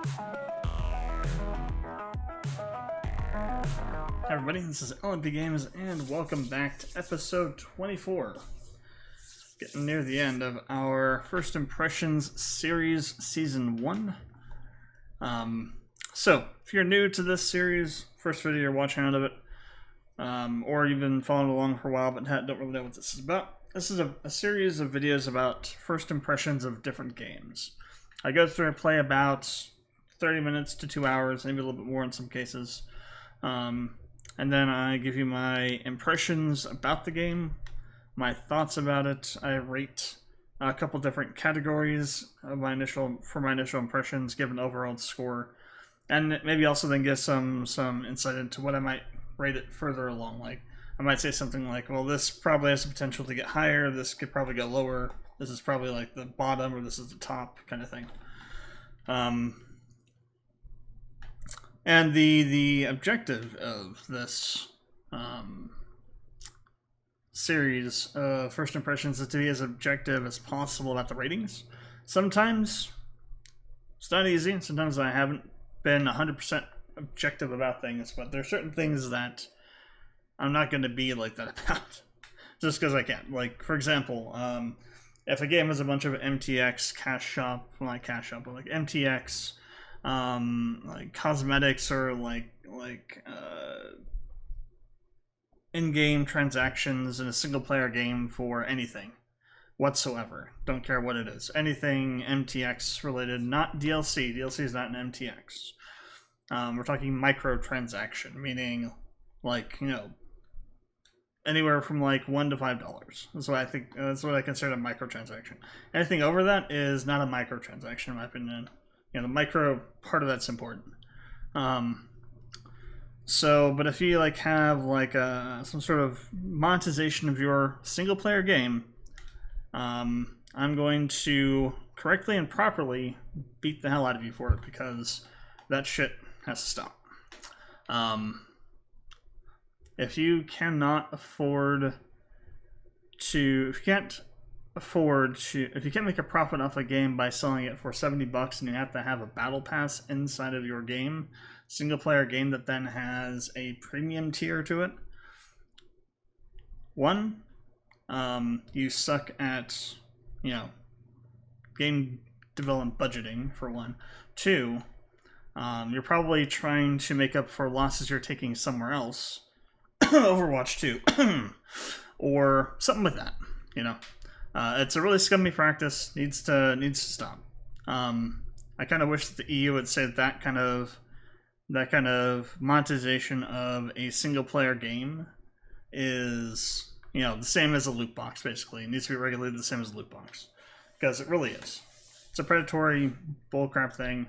Hi everybody, this is LMP Games, and welcome back to episode 24. Getting near the end of our First Impressions series, season 1. So, if you're new to this series, first video you're watching out of it, or you've been following along for a while but don't really know what this is about, this is a series of videos about first impressions of different games. I go through and play about 30 minutes to 2 hours, maybe a little bit more in some cases. And then I give you my impressions about the game, my thoughts about it. I rate a couple different categories of my initial impressions, give an overall score, and maybe also then give some insight into what I might rate it further along. Like, I might say something like, well, this probably has the potential to get higher, this could probably go lower, this is probably like the bottom, or this is the top, kind of thing. And the objective of this series of First Impressions is to be as objective as possible about the ratings. Sometimes it's not easy. Sometimes I haven't been 100% objective about things, but there are certain things that I'm not going to be like that about, just because I can't. Like, for example, if a game has a bunch of MTX like MTX, like cosmetics or like in-game transactions in a single-player game for anything whatsoever. Don't care what it is. Anything MTX related, not DLC. DLC is not an MTX. We're talking microtransaction, meaning like, you know, anywhere from like $1 to $5. That's what I think. That's what I consider a microtransaction. Anything over that is not a microtransaction, in my opinion. You know, the micro part of that's important. But if you like have like some sort of monetization of your single player game, I'm going to correctly and properly beat the hell out of you for it, because that shit has to stop. If you can't make a profit off a game by selling it for $70 and you have to have a battle pass inside of your game, single player game that then has a premium tier to it, one, you suck at, you know, game development budgeting, for one. Two, you're probably trying to make up for losses you're taking somewhere else, Overwatch 2, or something like that, you know. It's a really scummy practice. Needs to stop. I kind of wish that the EU would say that kind of monetization of a single player game is, you know, the same as a loot box. Basically, it needs to be regulated the same as a loot box, because it really is. It's a predatory bullcrap thing.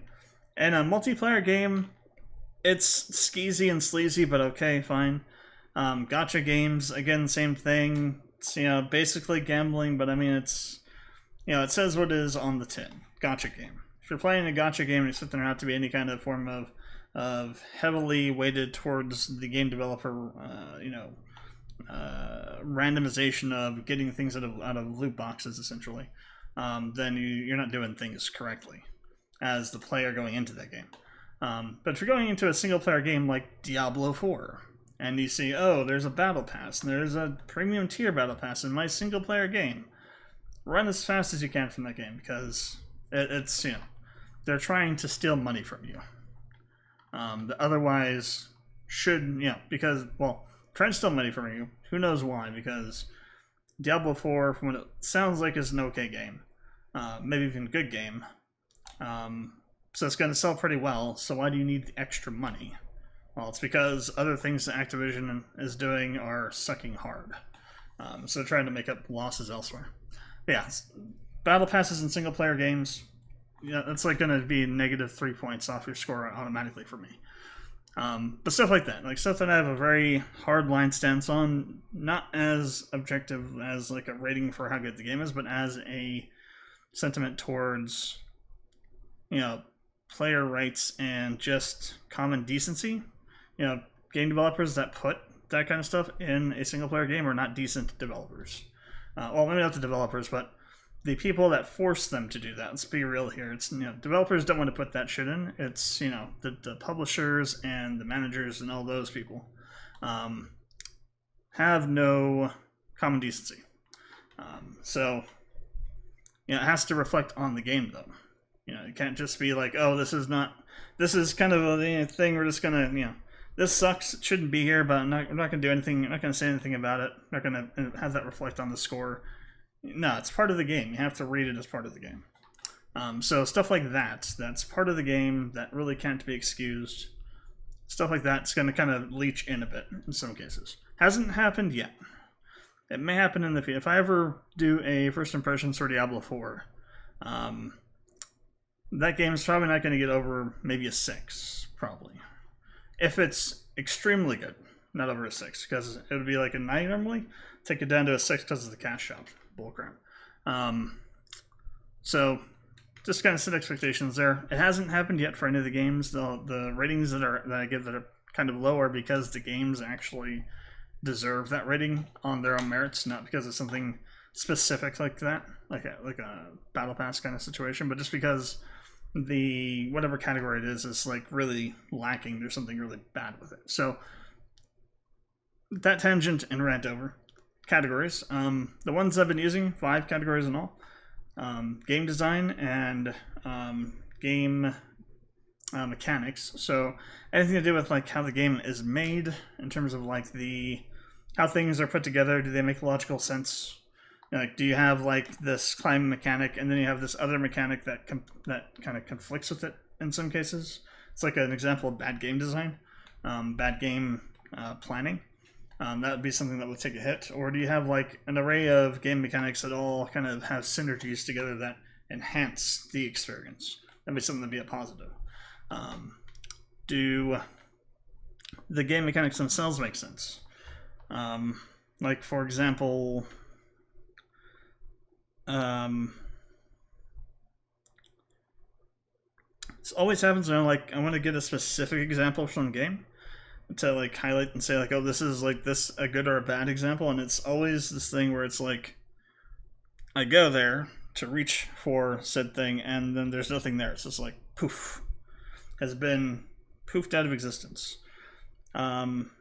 And a multiplayer game, it's skeezy and sleazy, but okay, fine. Gacha games, again, same thing. It's, you know, basically gambling, but I mean, it's, you know, it says what it is on the tin. Gacha game. If you're playing a gacha game and you set there not to be any kind of form of heavily weighted towards the game developer, randomization of getting things out of loot boxes, essentially, then you're not doing things correctly as the player going into that game. But if you're going into a single player game like Diablo 4, and you see, oh, there's a battle pass, and there's a premium tier battle pass in my single player game, run as fast as you can from that game, because it's, you know, they're trying to steal money from you. Otherwise should, you know, because, well, trying to steal money from you, who knows why, because Diablo 4, from what it sounds like, is an okay game, maybe even a good game, so it's going to sell pretty well, so why do you need the extra money? Well, it's because other things that Activision is doing are sucking hard. So they're trying to make up losses elsewhere. But yeah, battle passes in single player games, yeah, that's like going to be negative 3 points off your score automatically for me. But stuff like that, like stuff that I have a very hard line stance on, not as objective as like a rating for how good the game is, but as a sentiment towards, you know, player rights and just common decency. You know, game developers that put that kind of stuff in a single player game are not decent developers. Well, maybe not the developers, but the people that force them to do that. Let's be real here. It's, you know, developers don't want to put that shit in. It's, you know, the publishers and the managers and all those people have no common decency. So, you know, it has to reflect on the game, though. You know, it can't just be like, oh, this is kind of a thing. We're just gonna, you know, this sucks. It shouldn't be here, but we're not gonna do anything. I'm not gonna say anything about it. I'm not gonna have that reflect on the score. No, it's part of the game. You have to read it as part of the game. So stuff like that's part of the game that really can't be excused. Stuff like that's going to kind of leach in a bit in some cases. Hasn't happened yet. It may happen in the future. If I ever do a first impressions for Diablo 4, that game is probably not going to get over maybe a 6, probably. If it's extremely good, not over a 6, because it would be like a 9 normally. Take it down to a 6 because of the cash shop. Bullcrap. So just kind of set expectations there. It hasn't happened yet for any of the games. The ratings that I give that are kind of low are because the games actually deserve that rating on their own merits, not because it's something specific like that, like a battle pass kind of situation, but just because the whatever category it is like really lacking. There's something really bad with it. So that tangent and rant over. Categories. The ones I've been using, 5 categories in all. Game design and game mechanics. So anything to do with like how the game is made in terms of like how things are put together. Do they make logical sense? Like, do you have like this climbing mechanic and then you have this other mechanic that kind of conflicts with it in some cases? It's like an example of bad game design, bad game planning. That would be something that would take a hit. Or do you have like an array of game mechanics that all kind of have synergies together that enhance the experience? That'd be something that'd be a positive. Do the game mechanics themselves make sense? Like, for example, this always happens when I want to get a specific example from a game to like highlight and say like, oh, this is like this a good or a bad example, and it's always this thing where it's like I go there to reach for said thing and then there's nothing there. It's just like poof, has been poofed out of existence. Let's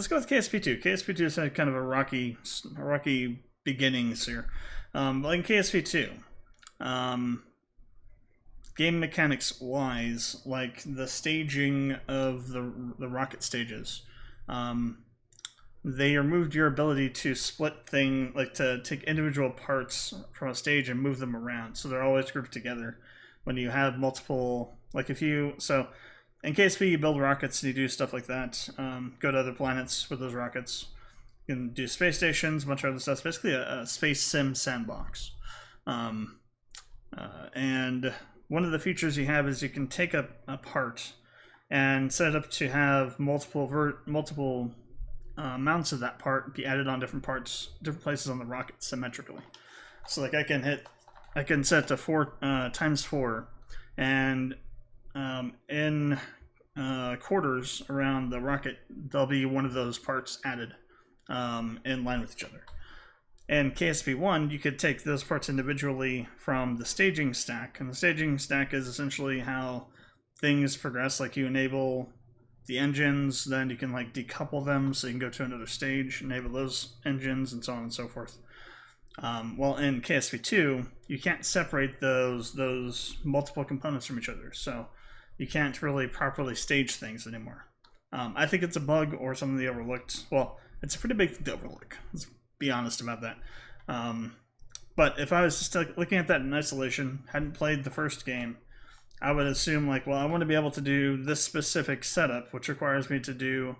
go with KSP2. KSP2 has had kind of a rocky beginnings here. Like in KSP2, game mechanics wise, like the staging of the rocket stages, they removed your ability to split to take individual parts from a stage and move them around, so they're always grouped together. When you have multiple, like so in KSP you build rockets and you do stuff like that, go to other planets with those rockets. You can do space stations, a bunch of other stuff. It's basically a space sim sandbox. And one of the features you have is you can take a part and set it up to have multiple mounts of that part be added on different places on the rocket symmetrically. So like I can set it to 4 times 4, and in quarters around the rocket there'll be one of those parts added in line with each other. In KSP1, you could take those parts individually from the staging stack, and the staging stack is essentially how things progress. Like you enable the engines, then you can like decouple them so you can go to another stage, enable those engines, and so on and so forth. Well, in KSP2, you can't separate those multiple components from each other, so you can't really properly stage things anymore. I think it's a bug or something they overlooked. Well, it's a pretty big thing to overlook. Let's be honest about that. But if I was just looking at that in isolation, hadn't played the first game, I would assume like, well, I want to be able to do this specific setup, which requires me to do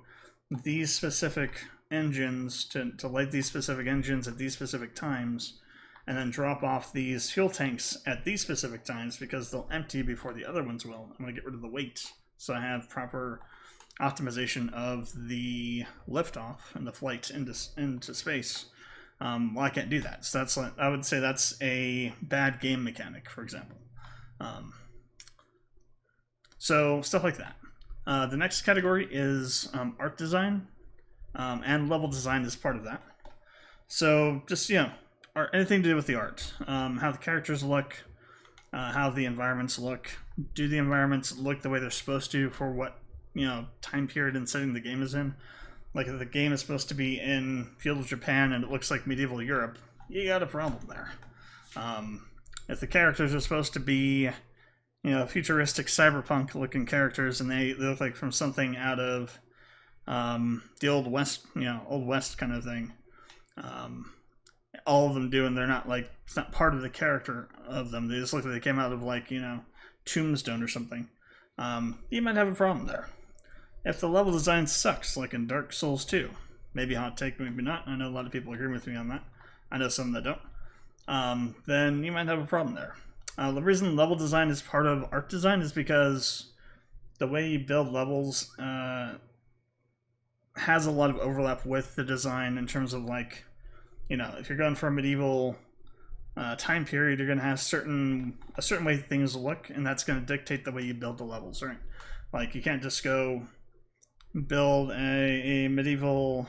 these specific engines, to light these specific engines at these specific times, and then drop off these fuel tanks at these specific times because they'll empty before the other ones will. I'm going to get rid of the weight so I have proper optimization of the liftoff and the flight into space. Well, I can't do that. So that's I would say that's a bad game mechanic, for example. So stuff like that. The next category is art design, and level design is part of that. So just, art, anything to do with the art, how the characters look, how the environments look. Do the environments look the way they're supposed to for what, you know, time period and setting the game is in? Like if the game is supposed to be in feudal Japan and it looks like medieval Europe, you got a problem there. If the characters are supposed to be, you know, futuristic cyberpunk looking characters and they look like from something out of the old west, you know, old west kind of thing, all of them do, and they're not like, it's not part of the character of them, they just look like they came out of like, you know, Tombstone or something, you might have a problem there. If the level design sucks, like in Dark Souls 2, maybe hot take, maybe not, I know a lot of people agree with me on that, I know some that don't, then you might have a problem there. The reason level design is part of art design is because the way you build levels has a lot of overlap with the design in terms of, like, you know, if you're going for a medieval time period, you're going to have a certain way things look, and that's going to dictate the way you build the levels, right? Like, you can't just go build a medieval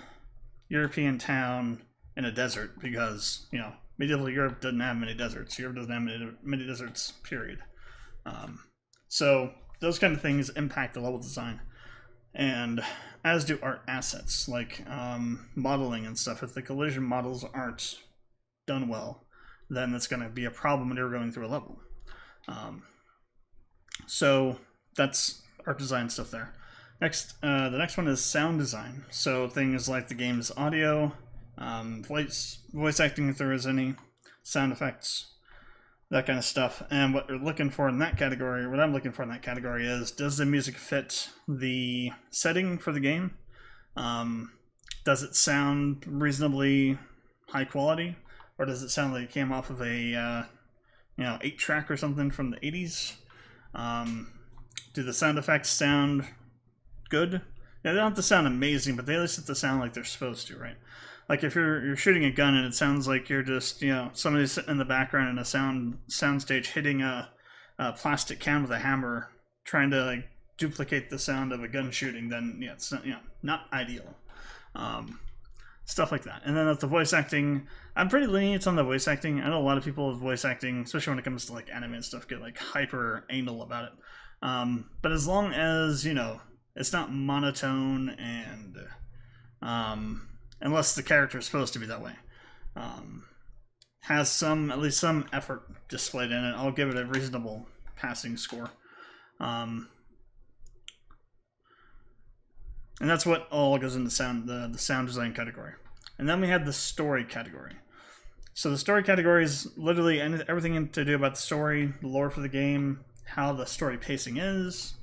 European town in a desert because, you know, medieval Europe doesn't have many deserts. Europe doesn't have many deserts, period. So those kind of things impact the level design, and as do art assets, like modeling and stuff. If the collision models aren't done well, then that's going to be a problem when you're going through a level. So that's art design stuff there. Next, the next one is sound design. So things like the game's audio, voice acting if there is any, sound effects, that kind of stuff. And what you're looking for in that category, what I'm looking for in that category is, does the music fit the setting for the game? Does it sound reasonably high quality? Or does it sound like it came off of a, you know, 8-track or something from the 80s? Do the sound effects sound good? Yeah, they don't have to sound amazing, but they at least have to sound like they're supposed to, right? Like if you're shooting a gun and it sounds like you're just, you know, somebody's sitting in the background in a soundstage hitting a plastic can with a hammer, trying to like duplicate the sound of a gun shooting, then yeah, it's not, you know, not ideal. Stuff like that. And then with the voice acting, I'm pretty lenient on the voice acting. I know a lot of people with voice acting, especially when it comes to like anime and stuff, get like hyper anal about it. But as long as, you know, it's not monotone and unless the character is supposed to be that way, has at least some effort displayed in it, I'll give it a reasonable passing score. And that's what all goes into the sound design category. And then we have the story category. So the story category is literally everything to do about the story, the lore for the game, how the story pacing is,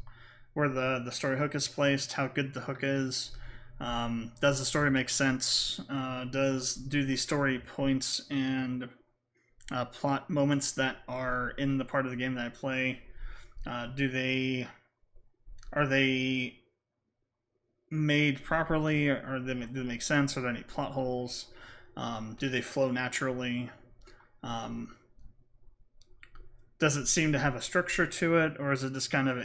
where the story hook is placed, how good the hook is. Does the story make sense? Do the story points and plot moments that are in the part of the game that I play, are they made properly, or do they make sense? Are there any plot holes? Do they flow naturally? Does it seem to have a structure to it, or is it just kind of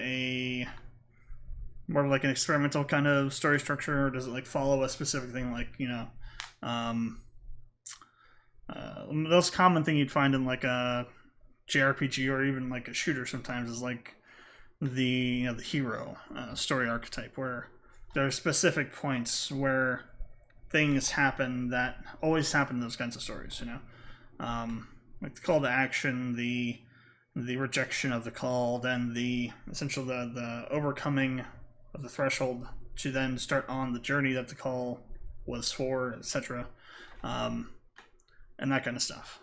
more of like an experimental kind of story structure, or does it like follow a specific thing, like, you know, the most common thing you'd find in like a JRPG or even like a shooter sometimes is like the the hero story archetype, where there are specific points where things happen that always happen in those kinds of stories, you know, like the call to action, the rejection of the call, then the overcoming of the threshold to then start on the journey that the call was for, etc., and that kind of stuff.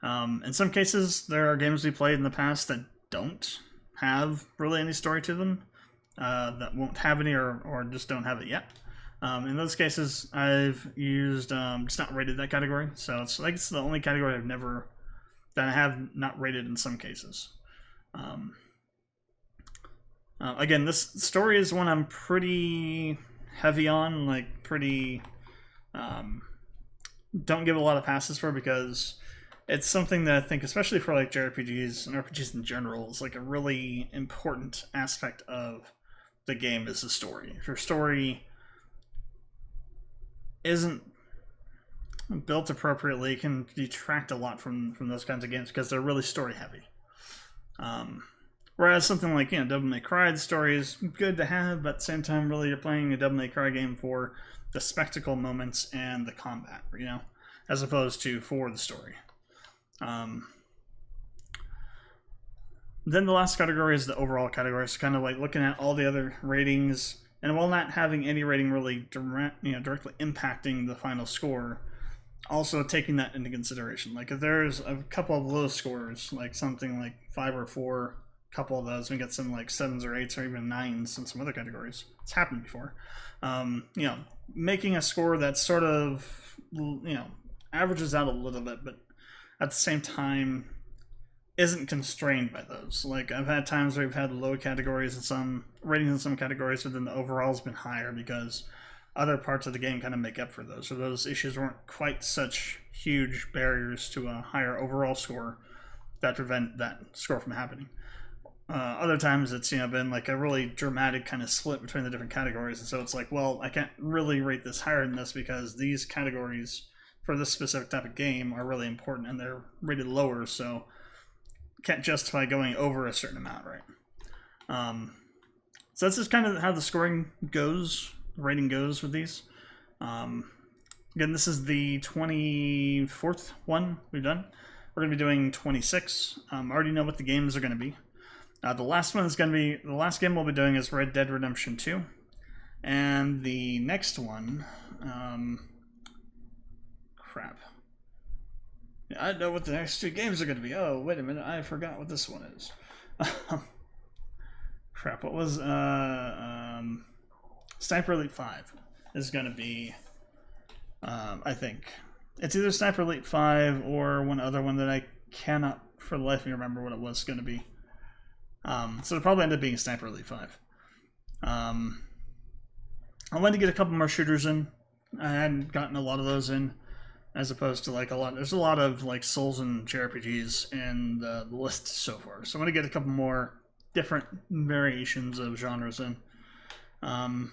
In some cases, there are games we played in the past that don't have really any story to them, that won't have any, or just don't have it yet. In those cases, I've used just not rated that category, so it's like it's the only category that I have not rated in some cases. Again, this story is one I'm pretty heavy on, like pretty don't give a lot of passes for, because it's something that I think, especially for like JRPGs and RPGs in general, is like a really important aspect of the game is the story. If your story isn't, built appropriately can detract a lot from those kinds of games because they're really story heavy. Whereas something like, Devil May Cry, the story is good to have, but at the same time, really, you're playing a Devil May Cry game for the spectacle moments and the combat, as opposed to for the story. Then the last category is the overall category. So kind of like looking at all the other ratings, and while not having any rating really directly impacting the final score, also taking that into consideration. Like if there's a couple of low scores, like something like 5 or 4, a couple of those, we get some like 7s or 8s or even 9s in some other categories. It's happened before. Making a score that sort of, averages out a little bit, but at the same time isn't constrained by those. Like I've had times where we've had low categories and some ratings in some categories, but then the overall's been higher because other parts of the game kind of make up for those. So those issues weren't quite such huge barriers to a higher overall score that prevent that score from happening. Other times it's been like a really dramatic kind of split between the different categories, and so it's like, well, I can't really rate this higher than this because these categories for this specific type of game are really important and they're rated lower, so can't justify going over a certain amount, right? So that's just kind of how the scoring goes, the rating goes with these. Again, this is the 24th one we've done. We're going to be doing 26. I already know what the games are going to be. The last game we'll be doing is Red Dead Redemption 2. And the next one, crap. I know what the next 2 games are going to be. Oh, wait a minute, I forgot what this one is. Crap, what was, Sniper Elite 5 is going to be, I think. It's either Sniper Elite 5 or one other one that I cannot for the life of me remember what it was going to be. So it'll probably end up being Sniper Elite 5. I wanted to get a couple more shooters in. I hadn't gotten a lot of those in, as opposed to like there's a lot of like Souls and JRPGs in the list so far. So I want to get a couple more different variations of genres in. I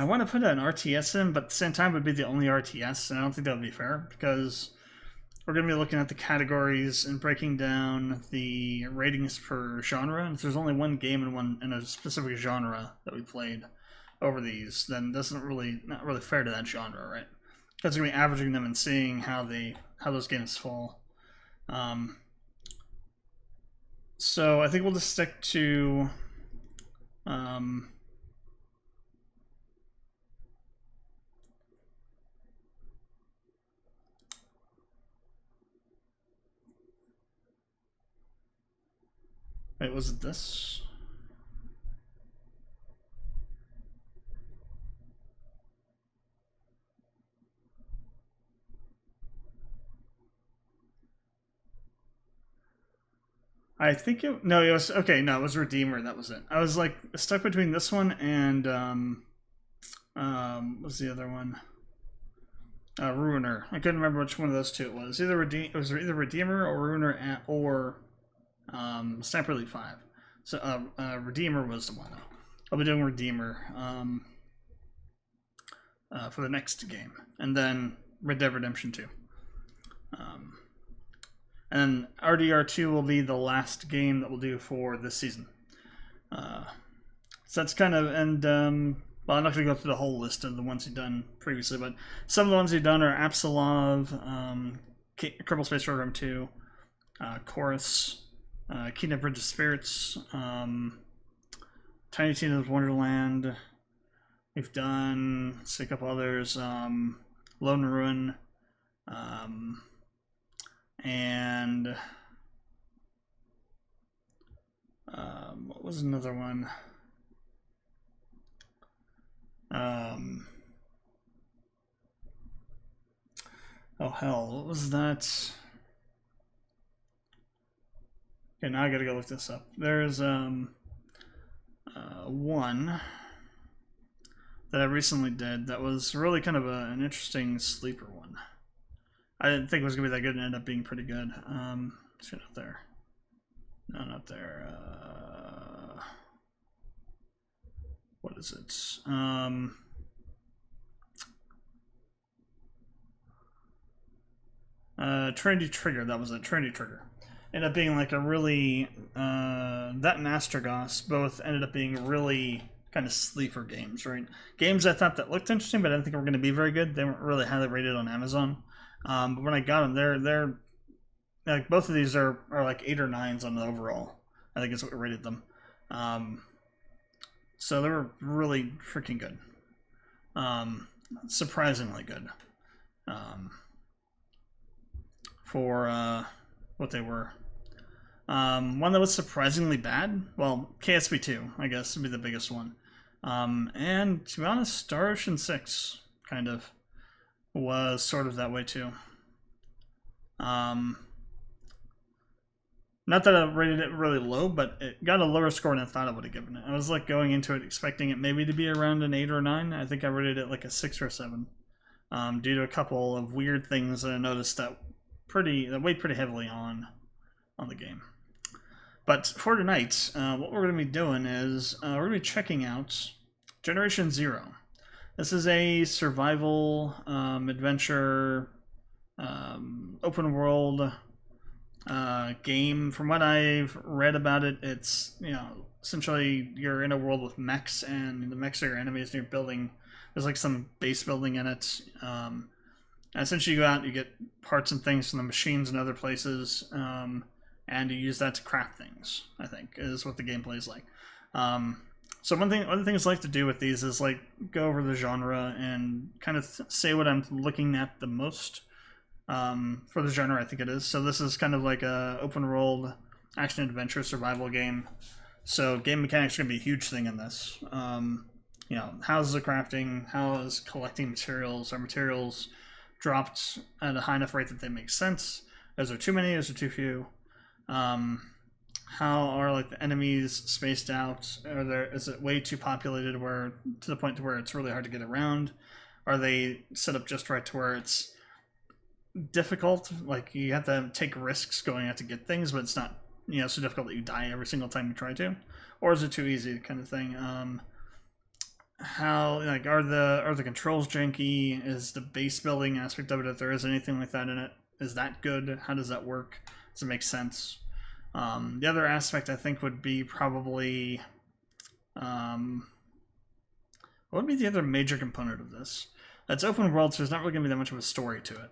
want to put an RTS in, but at the same time it would be the only RTS, and I don't think that would be fair because we're going to be looking at the categories and breaking down the ratings per genre. And if there's only one game in a specific genre that we played over these, then that's not really fair to that genre, right? Because we're going to be averaging them and seeing how those games fall. So I think we'll just stick to wait, was it this? I think it was okay. No, it was Redeemer. That was it. I was like stuck between this one and what's the other one? Ruiner. I couldn't remember which one of those 2 it was. It was either Redeemer or Ruiner or Sniper Elite 5. So Redeemer was the one. I'll be doing Redeemer for the next game, and then Red Dead Redemption 2. And RDR2 will be the last game that we'll do for this season. So that's kind of, and well, I'm not going to go through the whole list of the ones you've done previously, but some of the ones you've done are Absolov, Kerbal Space Program 2, Chorus, Kingdom Bridge of Spirits, Tiny Tina's Wonderland. We've done, let's see, a couple others, Lone Ruin, and what was another one? Oh hell, what was that? Okay, now I gotta go look this up. There's one that I recently did that was really kind of an interesting sleeper one. I didn't think it was gonna be that good and ended up being pretty good. It's not there. No, not there. What is it? Trinity Trigger, that was it, Trinity Trigger. Ended up being like a really, that and Astragos both ended up being really kind of sleeper games, right? Games I thought that looked interesting, but I didn't think were going to be very good. They weren't really highly rated on Amazon. But when I got them, they're like, both of these are like 8 or 9s on the overall. I think is what we rated them. So they were really freaking good. Surprisingly good. For what they were. One that was surprisingly bad, well, KSP2, I guess, would be the biggest one. And to be honest, Star Ocean 6 kind of was sort of that way too. Not that I rated it really low, but it got a lower score than I thought I would have given it. I was like going into it expecting it maybe to be around an 8 or 9. I think I rated it like a 6 or 7, due to a couple of weird things that I noticed that weighed pretty heavily on the game. But for tonight, what we're going to be doing is we're going to be checking out Generation Zero. This is a survival adventure open world game. From what I've read about it, it's, you know, essentially you're in a world with mechs, and the mechs are your enemies, and you're building. There's like some base building in it. And essentially, you go out, you get parts and things from the machines and other places, and you use that to craft things, I think, is what the gameplay is like. So one of the things I like to do with these is like go over the genre and kind of say what I'm looking at the most for the genre, I think it is. So this is kind of like a open world action adventure survival game. So game mechanics are going to be a huge thing in this. You know, how's the crafting? How is collecting materials? Are materials dropped at a high enough rate that they make sense? Is there too many? Is there too few? How are like the enemies spaced out? Is it way too populated to the point to where it's really hard to get around? Are they set up just right to where it's difficult? Like you have to take risks going out to get things, but it's not, you know, so difficult that you die every single time you try to? Or is it too easy, kind of thing? How, like, are the controls janky? Is the base building aspect of it, if there is anything like that in it, is that good? How does that work? Does it make sense? The other aspect I think would be probably what would be the other major component of this? It's open world, so there's not really going to be that much of a story to it.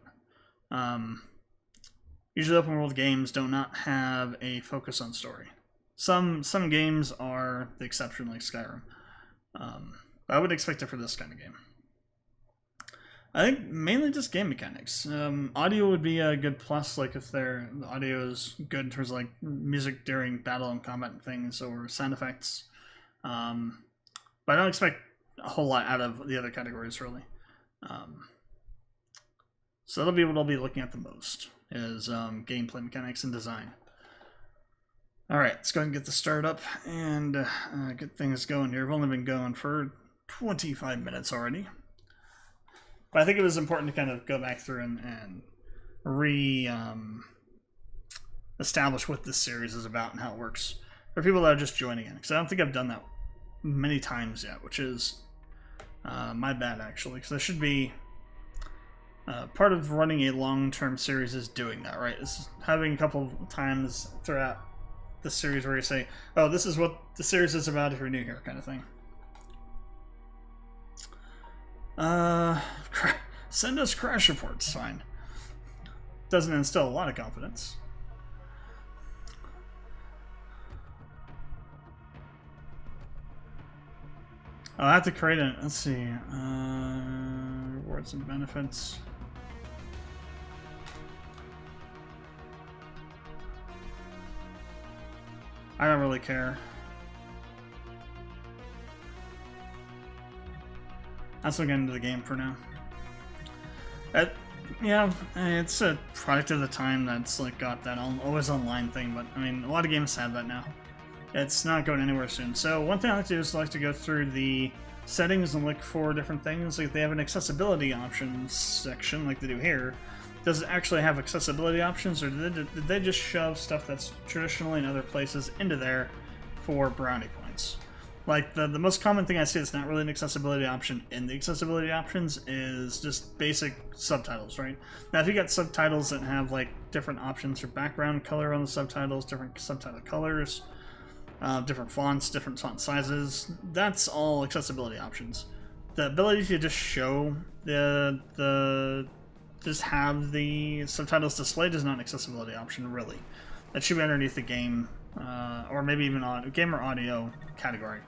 Usually open world games do not have a focus on story. Some games are the exception, like Skyrim. I would expect it for this kind of game. I think mainly just game mechanics. Audio would be a good plus, like if the audio is good in terms of like music during battle and combat and things, or sound effects. But I don't expect a whole lot out of the other categories, really. So that'll be what I'll be looking at the most, is gameplay mechanics and design. Alright, let's go ahead and get the start up and get things going here. We've only been going for 25 minutes already. But I think it was important to kind of go back through and establish what this series is about and how it works for people that are just joining in. Because I don't think I've done that many times yet, which is my bad, actually. Because there should be part of running a long-term series is doing that, right? Is having a couple of times throughout the series where you say, oh, this is what the series is about if you're new here, kind of thing. Send us crash reports, fine. Doesn't instill a lot of confidence. I'll have to create it. Let's see. Rewards and benefits. I don't really care. That's what I'm getting into the game for now. Yeah, it's a product of the time that's like got that always online thing, but I mean, a lot of games have that now. It's not going anywhere soon. So one thing I like to do is like to go through the settings and look for different things. Like if they have an accessibility options section, like they do here, does it actually have accessibility options, or did they just shove stuff that's traditionally in other places into there for brownie points? Like, the most common thing I see that's not really an accessibility option in the accessibility options is just basic subtitles, right? Now, if you got subtitles that have, like, different options for background color on the subtitles, different subtitle colors, different fonts, different font sizes, that's all accessibility options. The ability to just show just have the subtitles displayed is not an accessibility option, really. That should be underneath the game, or maybe even game or audio category.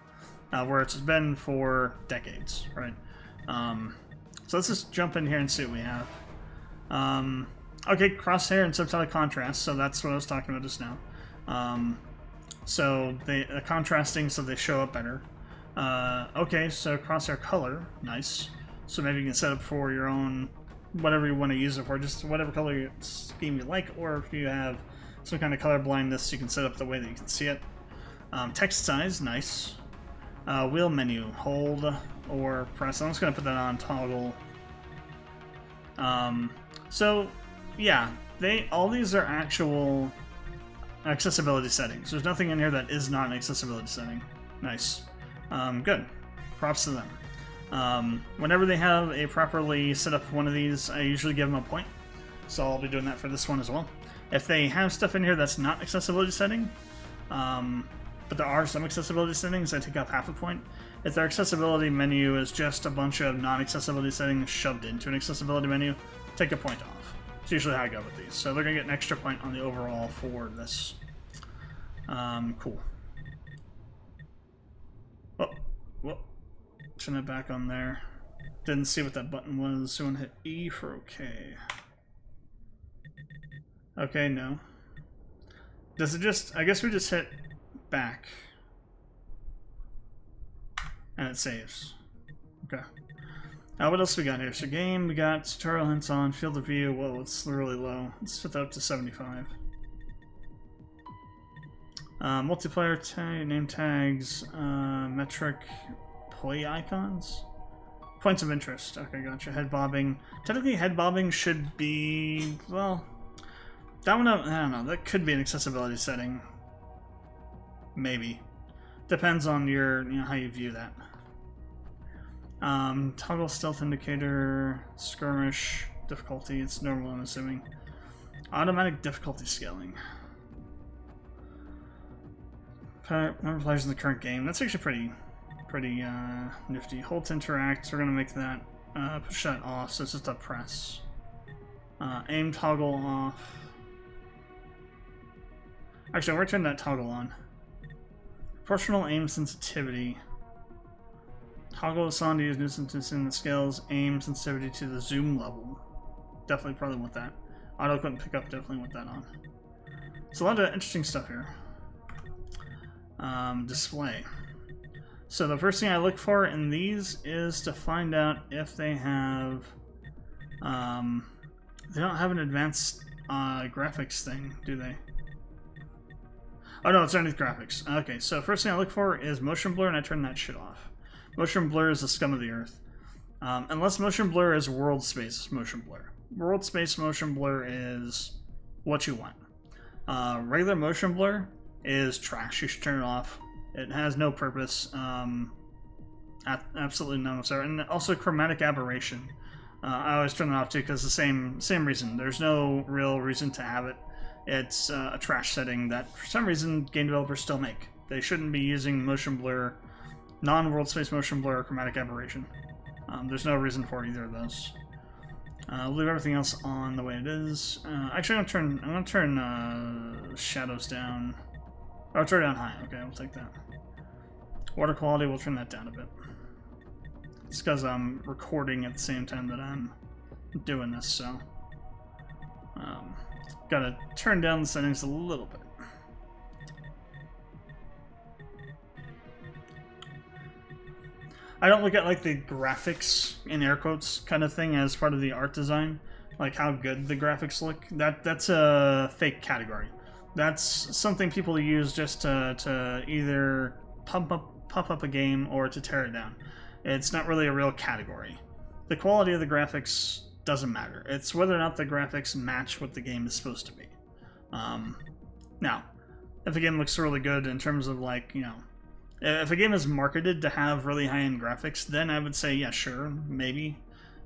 Where it's been for decades, right? So let's just jump in here and see what we have. Okay, crosshair and subtitle contrast, so that's what I was talking about just now. So they contrasting so they show up better. Okay, so crosshair color, nice. So maybe you can set up for your own, whatever you want to use it for, just whatever color scheme you like, or if you have some kind of color blindness, you can set up the way that you can see it. Text size, nice. Wheel menu, hold or press. I'm just going to put that on toggle. So, yeah, all these are actual accessibility settings. There's nothing in here that is not an accessibility setting. Nice. Good. Props to them. Whenever they have a properly set up one of these, I usually give them a point. So I'll be doing that for this one as well. If they have stuff in here that's not accessibility setting, but there are some accessibility settings that take up half a point. If their accessibility menu is just a bunch of non-accessibility settings shoved into an accessibility menu, take a point off. It's usually how I go with these. So they're going to get an extra point on the overall for this. Cool. Oh, whoop. Turn it back on there. Didn't see what that button was, so I'm going to hit E for OK. Okay, no. Does it just... I guess we just hit back. And it saves. Okay. What else we got here? So game, we got tutorial hints on, field of view. Whoa, it's really low. Let's set that up to 75. Multiplayer tag, name tags, metric, poi icons. Points of interest. Okay, gotcha. Head bobbing. Technically, head bobbing should be, well, that one, I don't know. That could be an accessibility setting. Maybe. Depends on your, how you view that. Toggle stealth indicator, skirmish, difficulty, it's normal, I'm assuming. Automatic difficulty scaling. Number of players in the current game. That's actually pretty nifty. Hold to interact, we're gonna make that, push that off, so it's just a press. Aim toggle off. Actually, I'm gonna turn that toggle on. Proportional aim sensitivity. Toggle is on to use nuisance in the scales. Aim sensitivity to the zoom level. Definitely probably want that. Auto couldn't pick up, definitely want that on. It's a lot of interesting stuff here. Display. So the first thing I look for in these is to find out if they have... they don't have an advanced graphics thing, do they? Oh no, it's underneath graphics. Okay, so first thing I look for is motion blur, and I turn that shit off. Motion blur is the scum of the earth. Unless motion blur is world space motion blur. World space motion blur is what you want. Regular motion blur is trash. You should turn it off. It has no purpose. Absolutely none whatsoever. And also chromatic aberration. I always turn that off too because the same reason. There's no real reason to have it. It's a trash setting that for some reason game developers still make. They shouldn't be using motion blur, non-world space motion blur, or chromatic aberration. There's no reason for either of those. I'll leave everything else on the way it is. Actually, I'm gonna turn shadows down. Oh, turn it down high. Okay, we'll take that. Water quality, we'll turn that down a bit. It's because I'm recording at the same time that I'm doing this, so gotta turn down the settings a little bit. I don't look at like the graphics in air quotes kind of thing as part of the art design, like how good the graphics look. That's a fake category. That's something people use just to either pump up a game or to tear it down. It's not really a real category. The quality of the graphics doesn't matter. It's whether or not the graphics match what the game is supposed to be. Now, if a game looks really good in terms of like, If a game is marketed to have really high-end graphics, then I would say, yeah, sure, maybe.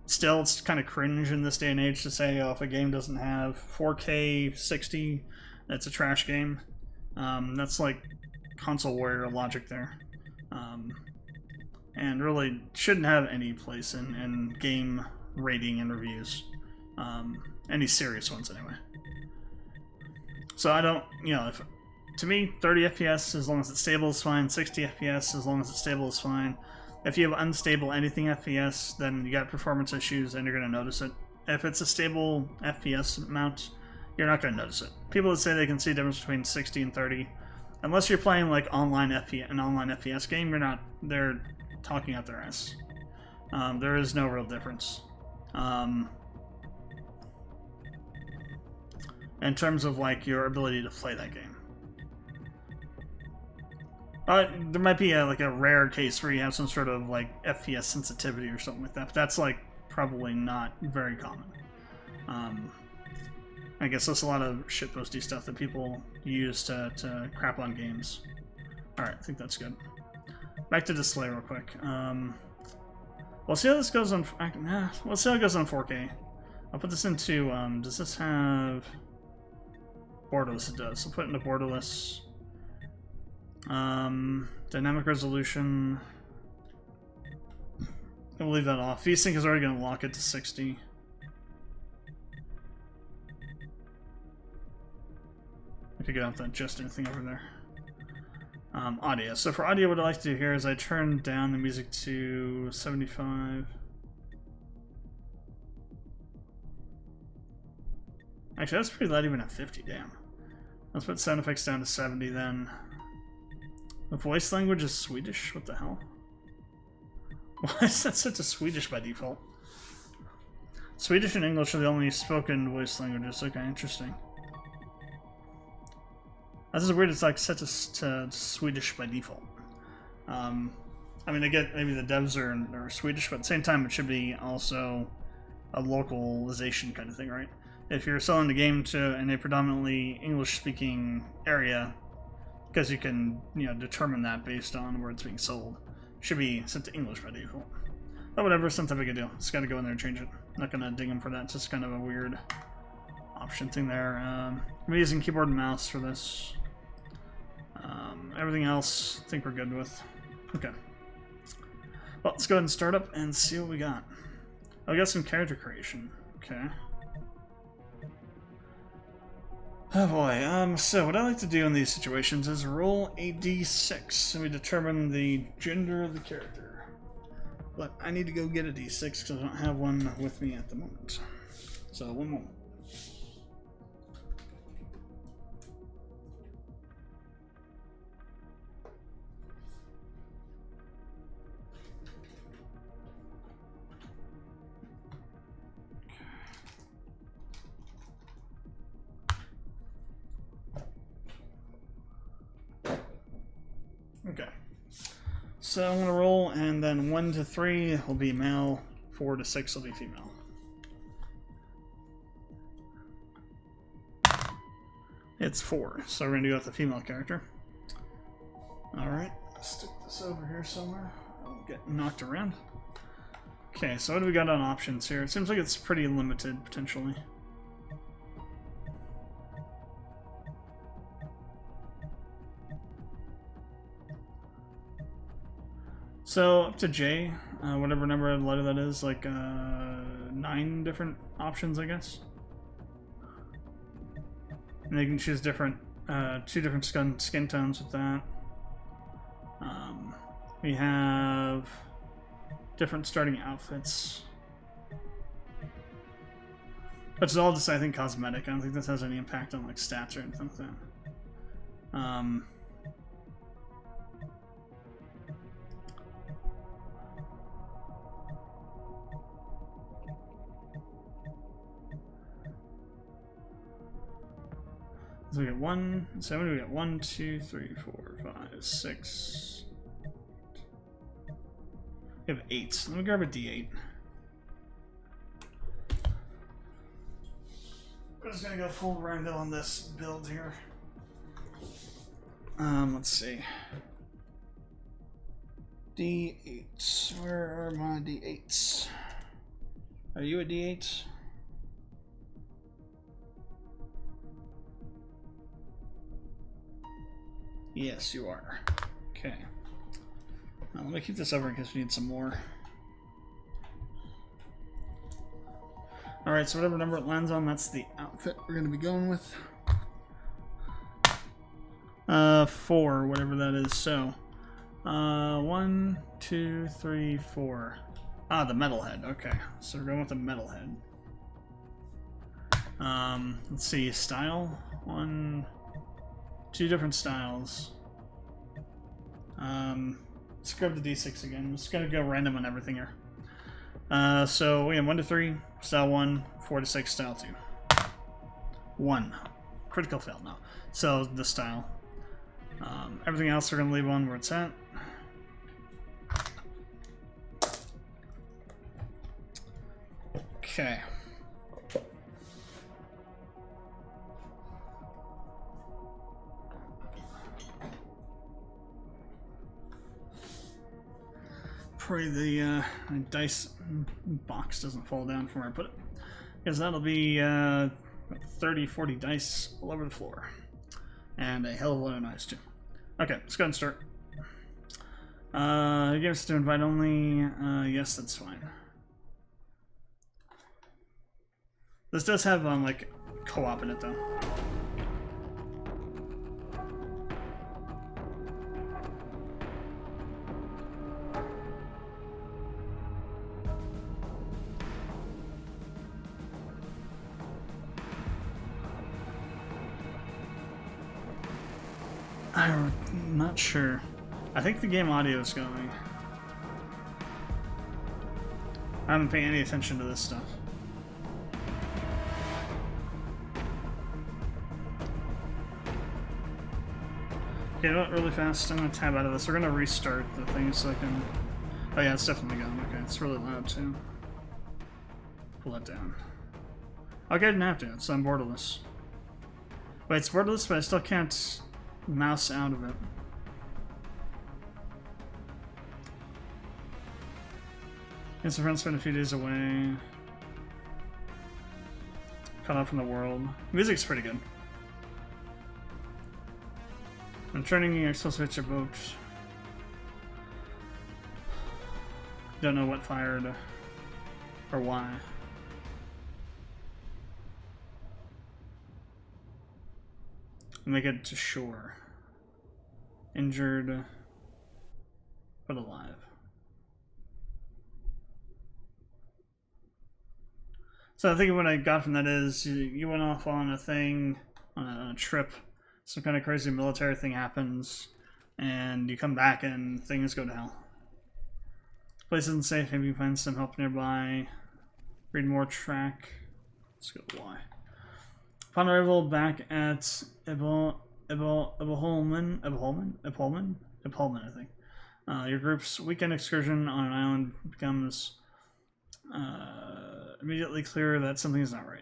Still, it's kind of cringe in this day and age to say, oh, if a game doesn't have 4K 60, it's a trash game. That's like console warrior logic there. And really shouldn't have any place in game rating and reviews. Any serious ones, anyway. So I don't, you know, to me, 30 FPS as long as it's stable is fine, 60 FPS as long as it's stable is fine. If you have unstable anything FPS, then you got performance issues and you're going to notice it. If it's a stable FPS amount, you're not going to notice it. People that say they can see the difference between 60 and 30, unless you're playing like an online FPS game, they're talking out their ass. There is no real difference. In terms of like your ability to play that game. There might be like a rare case where you have some sort of like FPS sensitivity or something like that, but that's like probably not very common. I guess that's a lot of shitposty stuff that people use to crap on games. Alright, I think that's good. Back to display real quick. We'll see how this goes on. We'll see how it goes on 4K. I'll put this into. Does this have borderless? It does. I'll put it into borderless. Dynamic resolution. I'll leave that off. VSync is already going to lock it to 60. I could get out that just anything over there. Audio. So for audio, what I like to do here is I turn down the music to 75. Actually, that's pretty loud even at 50, damn. Let's put sound effects down to 70 then. The voice language is Swedish? What the hell? Why is that set to Swedish by default? Swedish and English are the only spoken voice languages. Okay, interesting. This is weird, it's like set to Swedish by default. I mean, I get maybe the devs are Swedish, but at the same time it should be also a localization kind of thing, right? If you're selling the game to in a predominantly English-speaking area, because you can, you know, determine that based on where it's being sold, it should be set to English by default. But whatever, it's not that big a deal. Just gotta go in there and change it. I'm not gonna ding them for that, it's just kind of a weird option thing there. I'm using keyboard and mouse for this. Everything else, I think we're good with. Okay. Well, let's go ahead and start up and see what we got. Oh, we got some character creation. Okay. Oh boy, so what I like to do in these situations is roll a d6 and we determine the gender of the character. But I need to go get a d6 because I don't have one with me at the moment. So, one moment. Okay, so I'm going to roll, and then 1 to 3 will be male, 4 to 6 will be female. It's 4, so we're going to go with the female character. Alright, stick this over here somewhere. I'll get knocked around. Okay, so what do we got on options here? It seems like it's pretty limited, potentially. So up to J, whatever number of letter that is, like 9 different options, I guess. And they can choose different, 2 different skin tones with that. We have different starting outfits. Which is all just, I think, cosmetic. I don't think this has any impact on like stats or anything like that. So we get 1, so what do we get? 1, 2, 3, 4, 5, 6. We have 8. Let me grab a D8. We're just gonna go full random on this build here. Let's see. D8s. Where are my D8s? Are you a D8? Yes, you are. Okay. Now, let me keep this over in case we need some more. Alright, so whatever number it lands on, that's the outfit we're going to be going with. 4, whatever that is. So, 1, 2, 3, 4. Ah, the metalhead. Okay, so we're going with the metalhead. Let's see, style. 2 different styles. Let's grab the D6 again. I'm just gonna go random on everything here. So we have 1 to 3, style 1, 4 to 6, style 2. 1. Critical fail now. So the style. Everything else we're gonna leave on where it's at. Okay. Pray the dice box doesn't fall down from where I put it, because that'll be 30, 40 dice all over the floor, and a hell of a lot of noise too. Okay, let's go ahead and start. You gave us to invite only. Yes, that's fine. This does have like co-op in it though. I'm not sure. I think the game audio is going. I haven't paid any attention to this stuff. Okay, you know what, really fast, I'm gonna tab out of this. We're gonna restart the thing so I can... Oh yeah, it's definitely going. Okay, it's really loud too. Pull that down. Okay, I didn't have to, it's borderless. Wait, it's borderless, but I still can't mouse out of it. Yes, my friends spent a few days away. Cut off from the world. Music's pretty good. I'm turning your supposed to hit your boat. Don't know what fired or why. Make it to shore. Injured, but alive. So I think what I got from that is you went off on a thing, on a trip. Some kind of crazy military thing happens, and you come back and things go to hell. Place isn't safe. Maybe you find some help nearby. Read more track. Let's go to Y. Upon arrival back at Ebelholmen, I think. Your group's weekend excursion on an island becomes immediately clear that something is not right.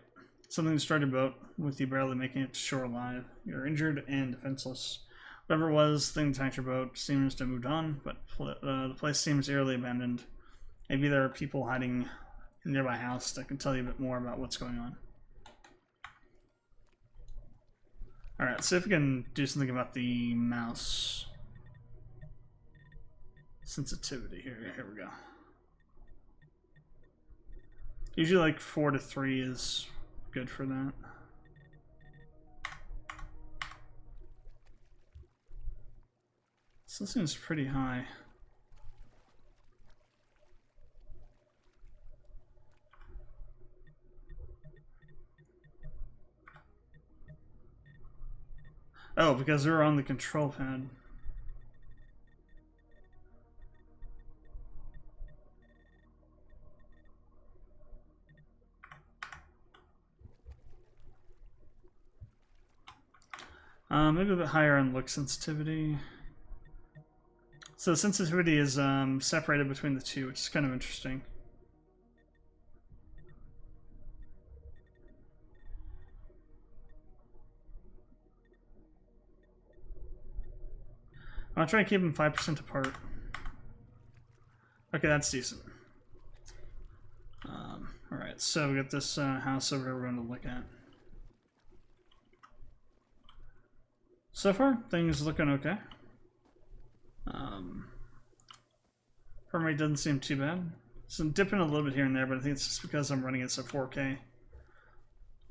Something destroyed your boat, with you barely making it to shore alive. You're injured and defenseless. Whatever it was, thing attacked your boat seems to have moved on, but the place seems eerily abandoned. Maybe there are people hiding in a nearby house that can tell you a bit more about what's going on. Alright, let's see if we can do something about the mouse sensitivity. Here we go. Usually like 4 to 3 is good for that. So this seems pretty high. Oh, because we were on the control pad. Maybe a bit higher on look sensitivity. So the sensitivity is separated between the two, which is kind of interesting. I'll try and keep them 5% apart. Okay, that's decent. Alright, so we got this house over here we're going to look at. So far, things looking okay. Frame rate doesn't seem too bad. So I'm dipping a little bit here and there, but I think it's just because I'm running it at 4K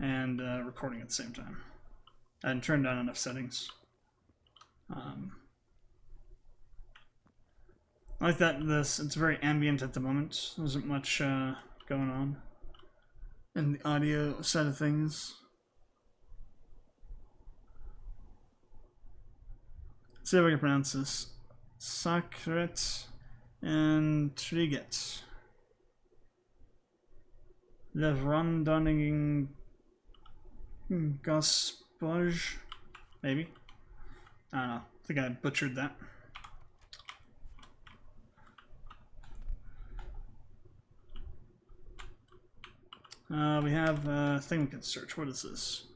and recording at the same time. I hadn't turned down enough settings. I like that it's very ambient at the moment. There isn't much going on in the audio side of things. Let's see if I can pronounce this. Sacret and Triget. Le Rondonning Gospage? Maybe? I don't know. I think I butchered that. We have a thing we can search. What is this?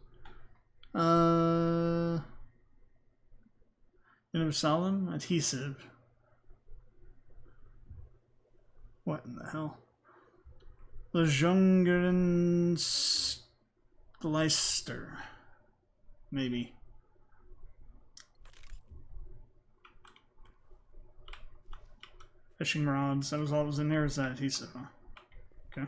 Universalum? Adhesive. What in the hell? The Jungeren's Gleister. Maybe. Fishing rods. That was all that was in there. Is that adhesive? Huh? Okay.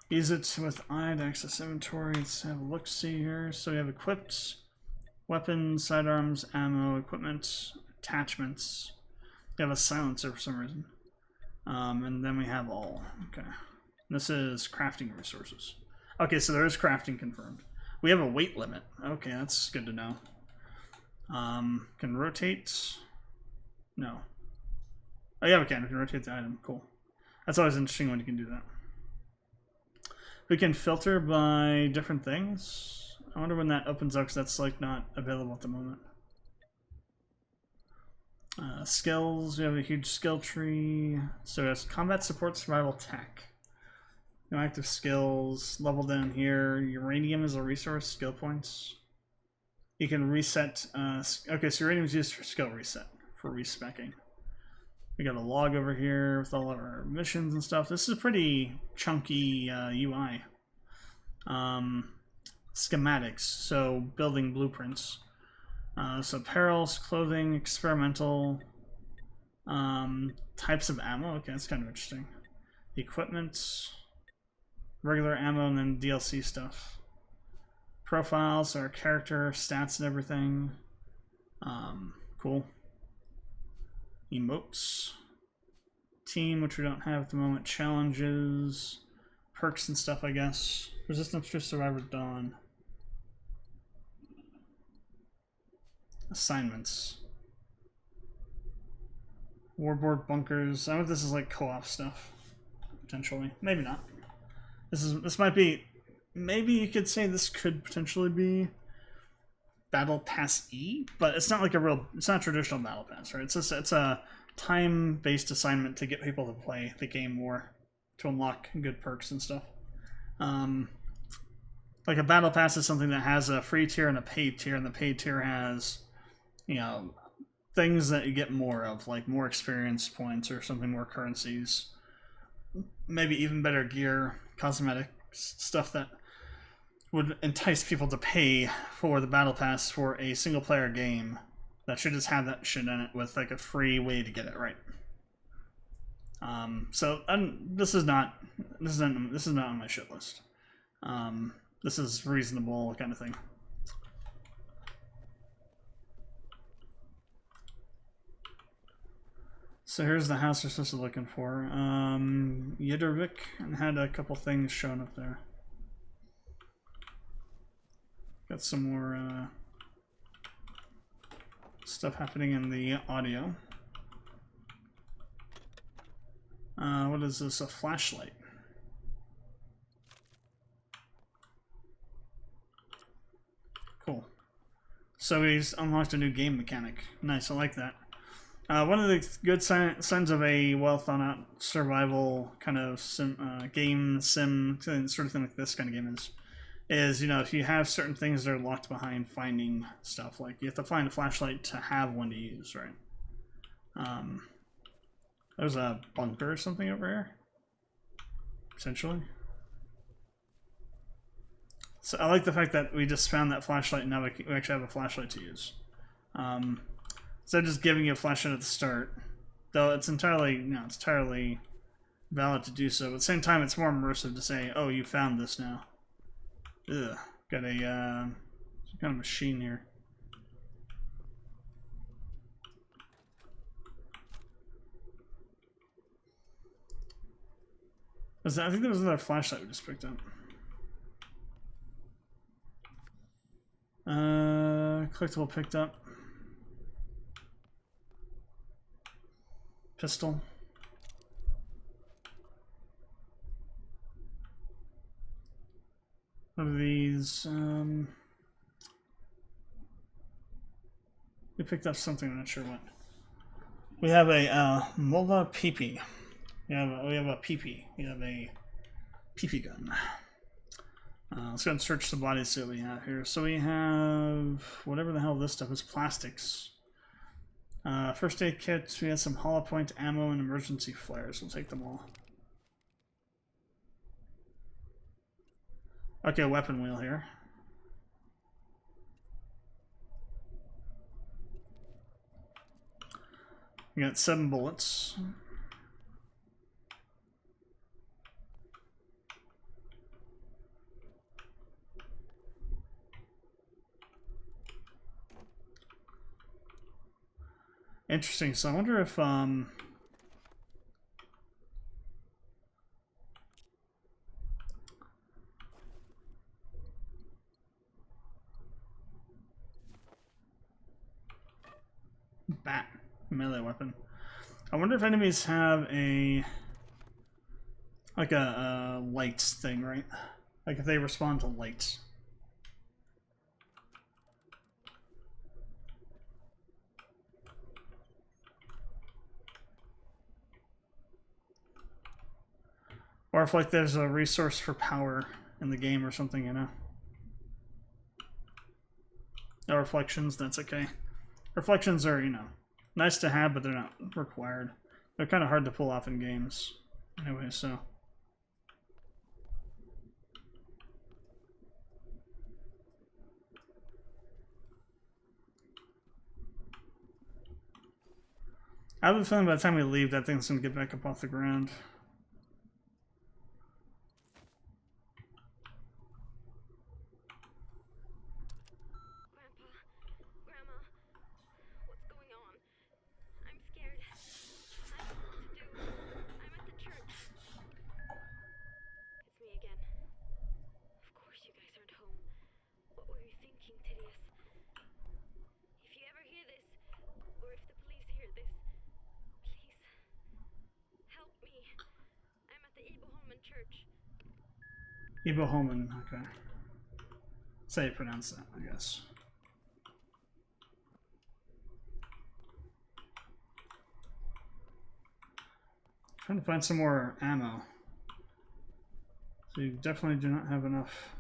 Use it with eye to access inventory. Let's have a look see here. So we have equipped weapons, sidearms, ammo, equipment, attachments. We have a silencer for some reason. And then we have all. Okay. This is crafting resources. Okay, so there is crafting confirmed. We have a weight limit. Okay, that's good to know. Can rotate? No. Oh yeah, we can. We can rotate the item. Cool. That's always interesting when you can do that. We can filter by different things. I wonder when that opens up because that's like not available at the moment. Skills, we have a huge skill tree. So it's combat support, survival, tech. No active skills. Level down here. Uranium is a resource, skill points. You can reset. Okay, so uranium is used for skill reset, for respeccing. We got a log over here with all of our missions and stuff. This is a pretty chunky UI. Schematics, so building blueprints. So apparels, clothing, experimental, types of ammo. Okay, that's kind of interesting. Equipment, regular ammo, and then DLC stuff. Profiles, our character, stats and everything. Cool. Emotes. Team, which we don't have at the moment. Challenges. Perks and stuff, I guess. Resistance to Survivor Dawn. Assignments. Warboard bunkers. I wonder if this is like co-op stuff. Potentially. Maybe not. This might be, maybe you could say this could potentially be Battle Pass E, but it's not like it's not a traditional Battle Pass, right? It's a time-based assignment to get people to play the game more, to unlock good perks and stuff. Like a Battle Pass is something that has a free tier and a paid tier, and the paid tier has, you know, things that you get more of, like more experience points or something, more currencies, maybe even better gear, cosmetic stuff that would entice people to pay for the Battle Pass for a single player game that should just have that shit in it with like a free way to get it right. So this is not on my shit list. This is reasonable kind of thing. So here's the house we're supposed to be looking for. Yiddervik, and had a couple things shown up there. Got some more stuff happening in the audio. What is this? A flashlight. Cool. So he's unlocked a new game mechanic. Nice, I like that. One of the good signs of a well thought out survival kind of game sim sort of thing like this kind of game is, you know, if you have certain things that are locked behind finding stuff, like you have to find a flashlight to have one to use, right? There's a bunker or something over here. Potentially. So I like the fact that we just found that flashlight and now we actually have a flashlight to use. Instead of just giving you a flashlight at the start, though it's entirely, it's entirely valid to do so. But at the same time, it's more immersive to say, "Oh, you found this now." Ugh, got a some kind of machine here. I think there was another flashlight we just picked up. Collectible picked up. Pistol. What are these? We picked up something, I'm not sure what. We have a Mulva PP. We have a PP. We have a PP gun. Let's go and search the bodies, see what we have here. So we have whatever the hell this stuff is, plastics. First aid kits, we have some hollow point ammo and emergency flares. We'll take them all. Okay, weapon wheel here. We got 7 bullets. Interesting. So I wonder if bat melee weapon. I wonder if enemies have a like a lights thing, right? Like if they respond to lights. Or if like there's a resource for power in the game or something, you know. No reflections, that's okay. Reflections are, you know, nice to have, but they're not required. They're kind of hard to pull off in games. Anyway, so. I have a feeling by the time we leave, that thing's gonna get back up off the ground. Ibohoman, okay. That's how you pronounce that, I guess. Trying to find some more ammo. So you definitely do not have enough.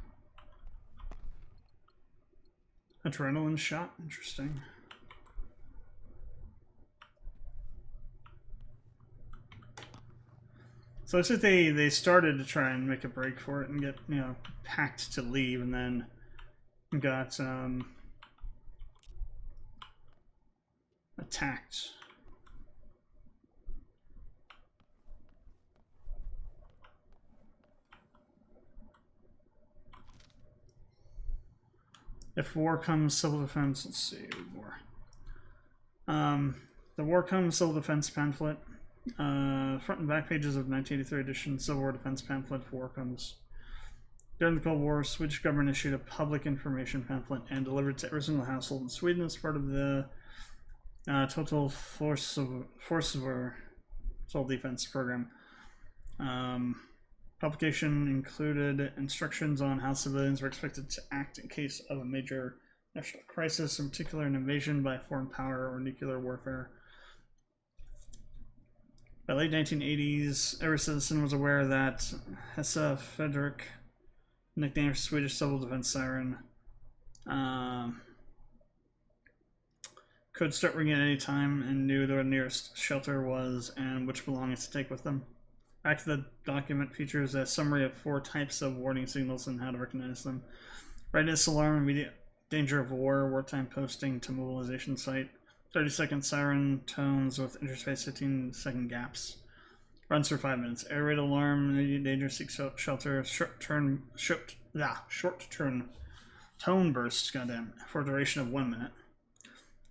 Adrenaline shot, interesting. So it's like they started to try and make a break for it and get, you know, packed to leave, and then got attacked. If war comes, civil defense. Let's see, war. The war comes, civil defense pamphlet. Front and back pages of 1983 edition Civil War Defense Pamphlet for War Comes. During the Cold War, Swedish government issued a public information pamphlet and delivered to every single household in Sweden as part of the Total Force Defense program. Publication included instructions on how civilians were expected to act in case of a major national crisis, in particular an invasion by a foreign power or nuclear warfare. By late 1980s, every citizen was aware that Hesse Fredrik, nicknamed Swedish Civil Defense Siren, Could start ringing at any time and knew their nearest shelter was and which belongings to take with them. Back to the document features a summary of 4 types of warning signals and how to recognize them. Readiness alarm, immediate danger of war, wartime posting to mobilization site, 30-second siren tones with interspace 15-second gaps. Runs for 5 minutes. Air raid alarm, immediate danger, seek shelter, short turn tone bursts, goddamn, for a duration of 1 minute.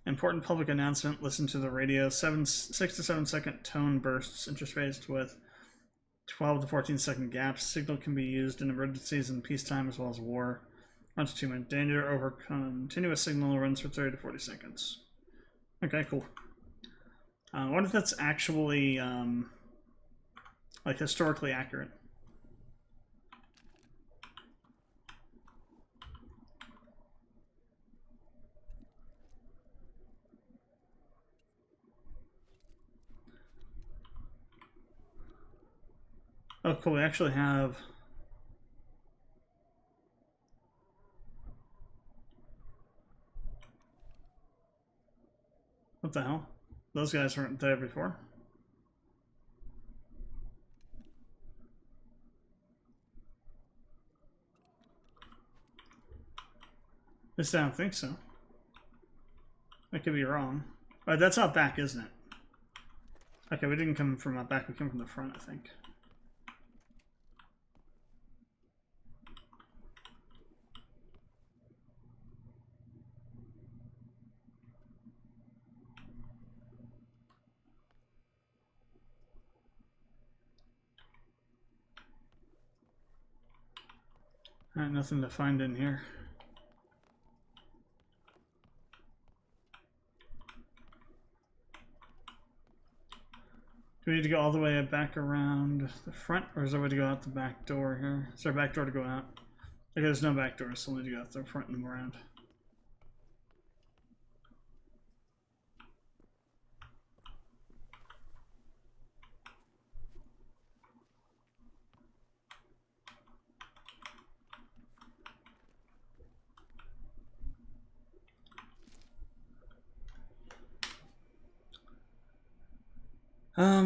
Important public announcement, listen to the radio, 6 to 7 second tone bursts interspaced with 12 to 14 second gaps. Signal can be used in emergencies and peacetime as well as war. Runs 2 minutes. Danger over continuous signal runs for 30 to 40 seconds. Okay, cool. I wonder if that's actually like historically accurate. Oh, cool. We actually have. What the hell? Those guys weren't there before. At least I don't think so. I could be wrong. But that's out back, isn't it? Okay, we didn't come from out back, we came from the front, I think. Alright, nothing to find in here. Do we need to go all the way back around the front, or is there a way to go out the back door here? Is there a back door to go out? Okay, there's no back door, so we'll need to go out the front and around.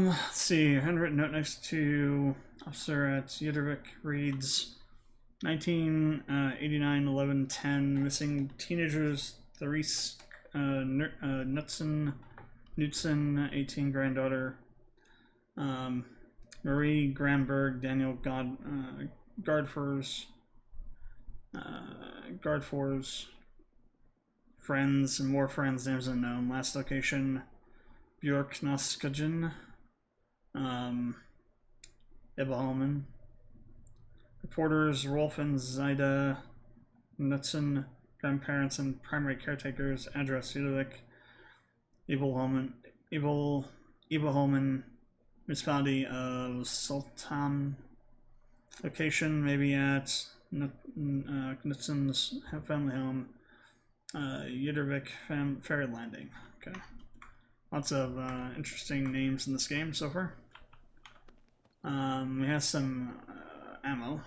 Let's see, handwritten note next to Officer at Yiddervik reads 1989 11 10 missing teenagers Therese Knutson 18 granddaughter Marie Gramberg Daniel Gardfors friends and more friends, names unknown. Last location Bjorknaskagen, Ibaholmen. Reporters Rolf and Zaida Knutson, grandparents and primary caretakers. Address Yudovik, Ibaholmen, municipality of Sultan. Location maybe at Knutson's family home. Yudovik ferry landing. Okay. Lots of interesting names in this game so far. We have some ammo.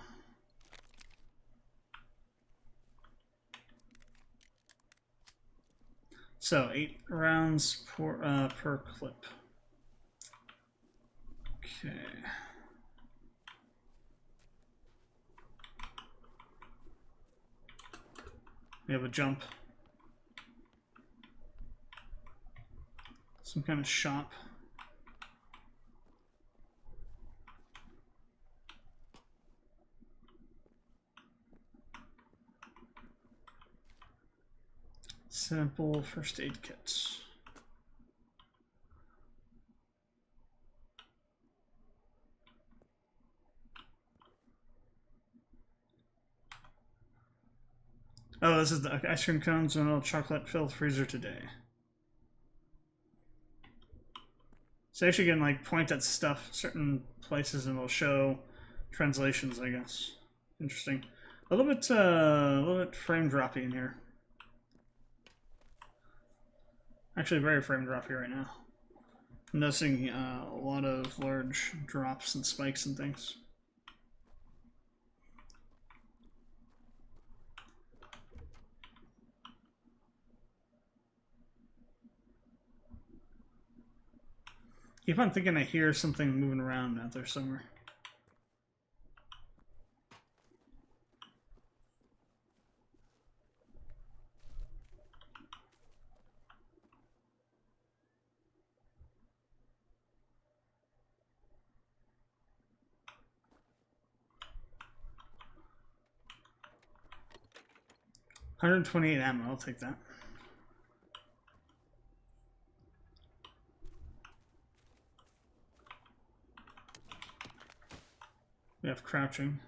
So 8 rounds per clip. Okay. We have a jump. Some kind of shop. Simple first aid kits. Oh, this is the ice cream cones and a little chocolate-filled freezer today. So you can like point at stuff, certain places, and it'll show translations, I guess. Interesting. A little bit frame droppy in here. Actually, very frame droppy right now. I'm noticing a lot of large drops and spikes and things. Keep on thinking I hear something moving around out there somewhere. $128 ammo, I'll take that. We have crouching.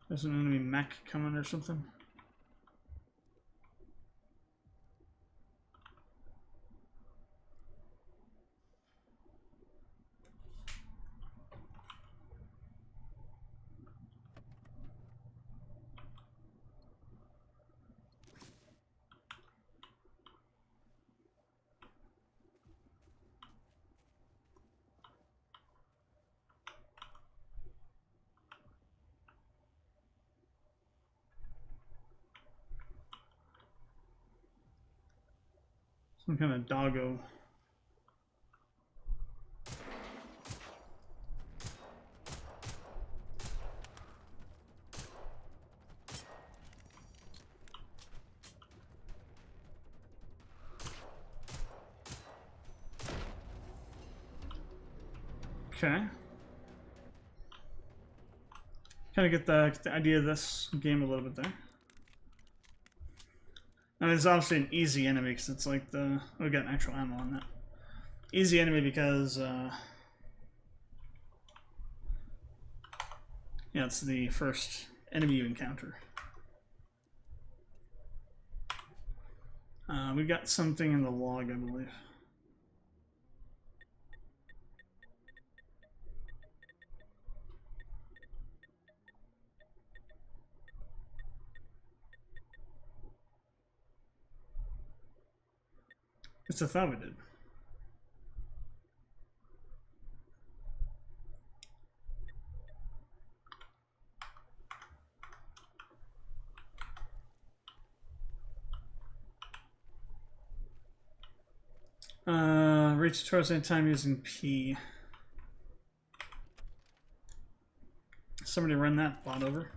There's an enemy mech coming or something. Some kind of doggo. Okay. Kind of get the idea of this game a little bit there. And it's obviously an easy enemy because it's like the... Oh, we got an actual ammo on that. Easy enemy because... yeah, it's the first enemy you encounter. We got something in the log, I believe. It's a thought we did. Reach towards any time using P. Somebody run that bot over.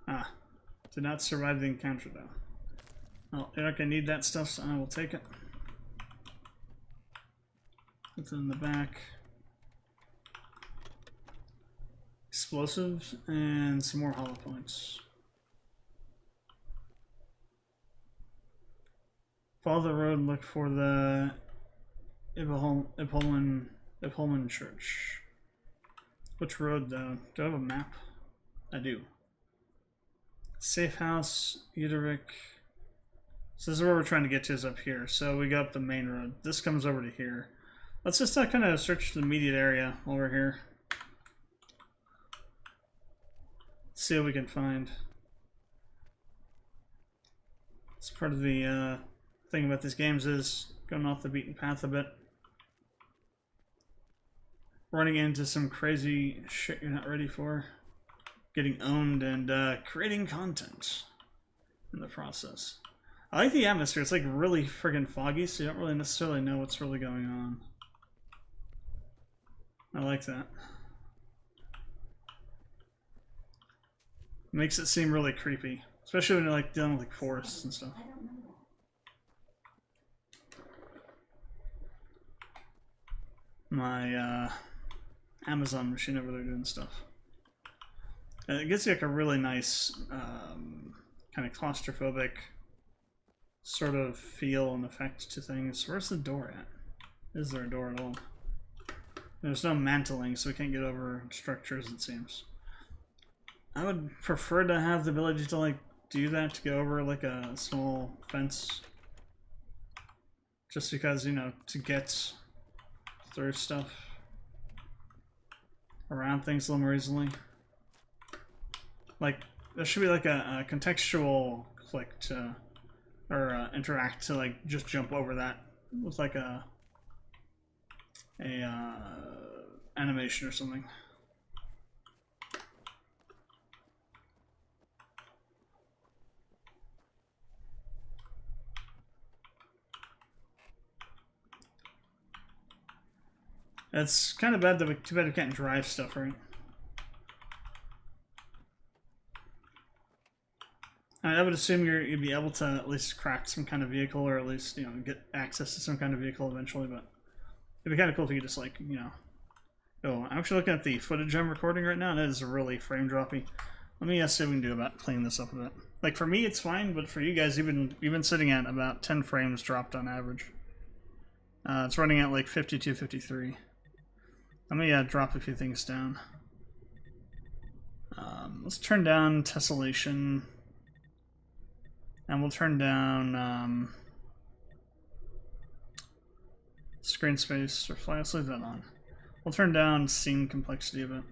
Ah, did not survive the encounter though. Well, Eric, I need that stuff, so I will take it. Put it in the back. Explosives and some more hollow points. Follow the road and look for the Ippolman Church. Which road though? Do I have a map? I do. Safe house, Uderic. So this is where we're trying to get to, is up here. So we go up the main road. This comes over to here. Let's just kind of search the immediate area over here. See what we can find. It's part of the thing about these games is going off the beaten path a bit. Running into some crazy shit you're not ready for. Getting owned and creating content in the process. I like the atmosphere. It's like really friggin' foggy, so you don't really necessarily know what's really going on. I like that. Makes it seem really creepy, especially when you're like dealing with like forests and stuff. My Amazon machine over there doing stuff. And it gives you like a really nice kind of claustrophobic sort of feel and effect to things. Where's the door at? Is there a door at all? There's no mantling, so we can't get over structures, it seems. I would prefer to have the ability to like do that, to go over like a small fence. Just because, you know, to get through stuff around things a little more easily. Like, there should be like a contextual click to, or interact to like just jump over that with like a animation or something. It's kind of bad that too bad we can't drive stuff, right? I would assume you'd be able to at least crack some kind of vehicle, or at least, you know, get access to some kind of vehicle eventually, but it'd be kind of cool if you could just, like, you know... Oh, I'm actually looking at the footage I'm recording right now, and it is really frame-droppy. Let me see what we can do about cleaning this up a bit. Like, for me, it's fine, but for you guys, you've been sitting at about 10 frames dropped on average. It's running at, like, 52, 53. Let me drop a few things down. Let's turn down tessellation. And we'll turn down screen space or fly. Let's leave that on. We'll turn down scene complexity a bit.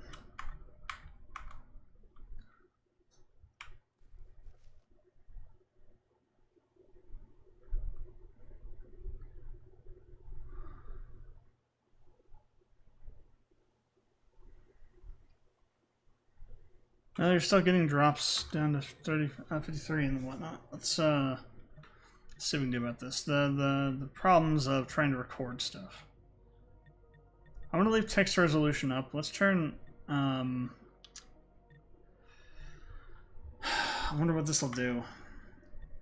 You're still getting drops down to 53 and whatnot. Let's see what we can do about this. The problems of trying to record stuff. I'm gonna leave text resolution up. Let's turn. I wonder what this will do.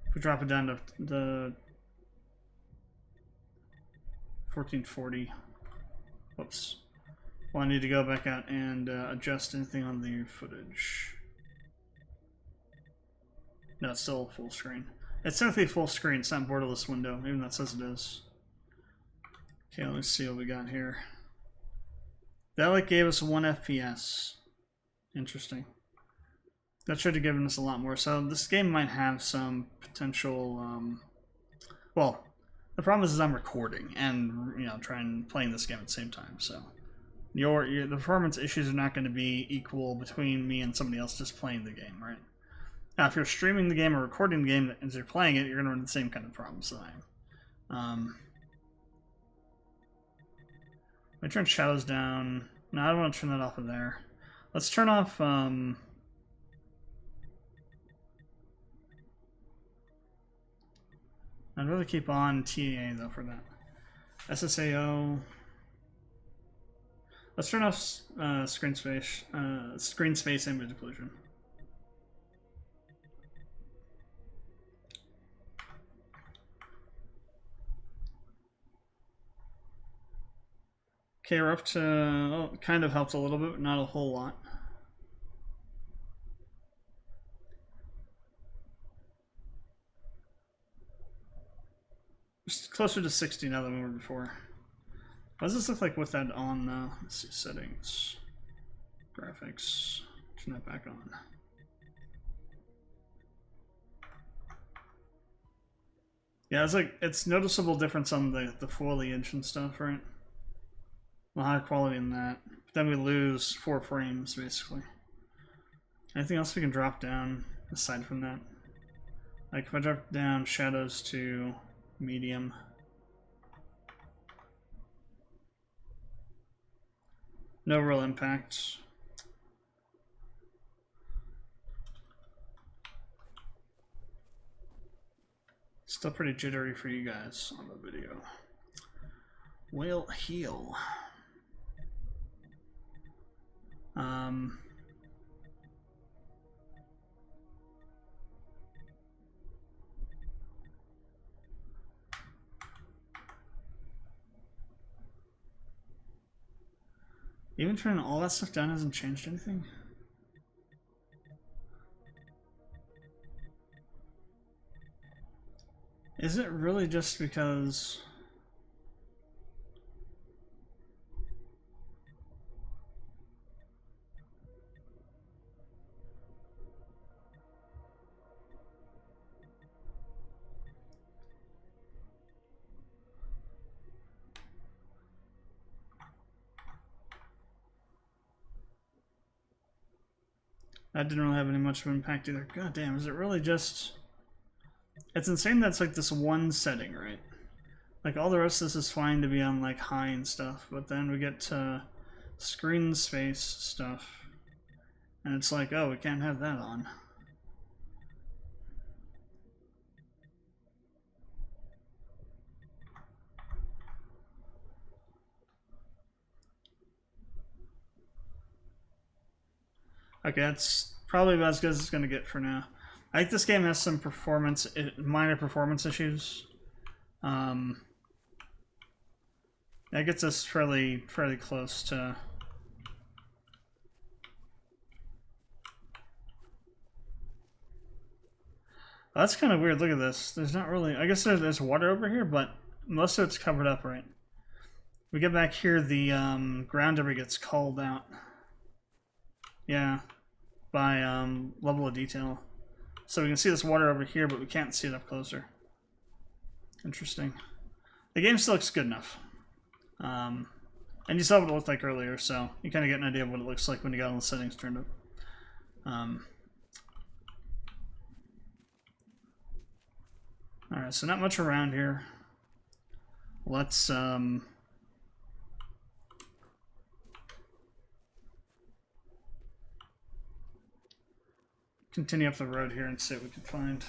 If we drop it down to the 1440. Whoops. Well, I need to go back out and adjust anything on the footage. No, it's still full screen. It's technically full screen, it's not borderless window, even that says it is. Okay, let's see what we got here. That like gave us 1 FPS. Interesting. That should have given us a lot more. So this game might have some potential, well, the problem is I'm recording and, you know, playing this game at the same time, so. The performance issues are not going to be equal between me and somebody else just playing the game, right? Now, if you're streaming the game or recording the game as you're playing it, you're going to run the same kind of problems that I am. Let me turn shadows down. No, I don't want to turn that off of there. Let's turn off... I'd rather keep on TAA, though, for that. SSAO... Let's turn off screen space image occlusion. Okay, we're up to, well, it kind of helps a little bit, but not a whole lot. Just closer to 60 now than we were before. What does this look like with that on though? Let's see, settings, graphics, turn that back on. Yeah, it's noticeable difference on the foliage and stuff, right? Well, high quality in that. But then we lose 4 frames basically. Anything else we can drop down aside from that? Like if I drop down shadows to medium. No real impact. Still pretty jittery for you guys on the video. Will heal. Even turning all that stuff down hasn't changed anything? Is it really just because... That didn't really have any much of an impact either. God damn, is it really just... It's insane that's like this one setting, right? Like all the rest of this is fine to be on like high and stuff, but then we get to screen space stuff, and it's like, oh, we can't have that on. Okay, that's probably about as good as it's going to get for now. I think this game has some minor performance issues. That gets us fairly close to... Oh, that's kind of weird. Look at this. There's not really... I guess there's water over here, but most of it's covered up, right? We get back here, the ground debris gets called out. Yeah, by level of detail. So we can see this water over here, but we can't see it up closer. Interesting. The game still looks good enough. And you saw what it looked like earlier, so you kind of get an idea of what it looks like when you got all the settings turned up. Alright, so not much around here. Let's continue up the road here and see what we can find.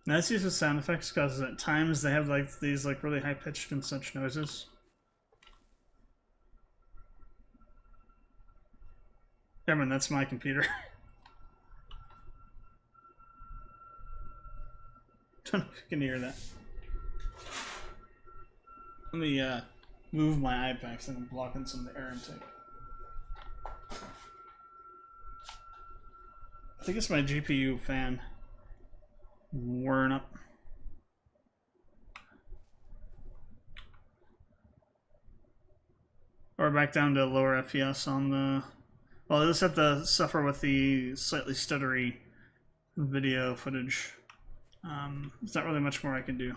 Nice use of sound effects because at times they have like these like really high pitched and such noises. Yeah, man, that's my computer. Don't know if you can hear that. Let me move my iPad so I'm blocking some of the air intake. I think it's my GPU fan. Worn up. Or back down to lower FPS on the... Well, I just have to suffer with the slightly stuttery video footage. There's not really much more I can do.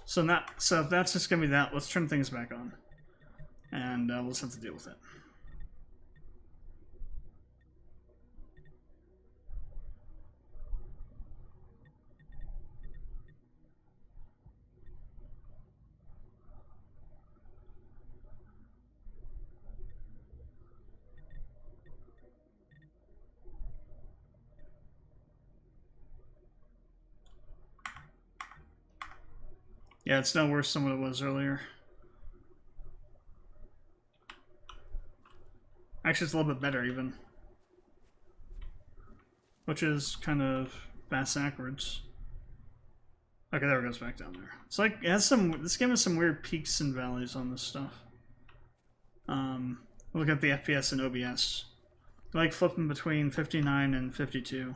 So if that's just gonna be that, let's turn things back on. And we'll just have to deal with it. Yeah, it's no worse than what it was earlier. Actually, it's a little bit better even. Which is kind of backwards. Okay, there it goes back down there. It's like, it has some, this game has some weird peaks and valleys on this stuff. Look at the FPS and OBS. I like flipping between 59 and 52.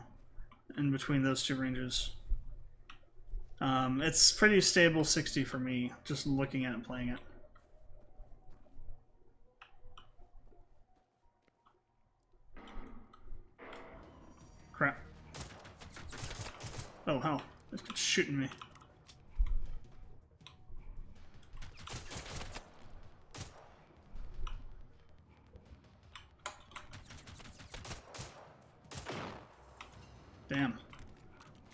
In between those two ranges. It's pretty stable 60 for me, just looking at it and playing it. Crap. Oh, hell. It's shooting me. Damn.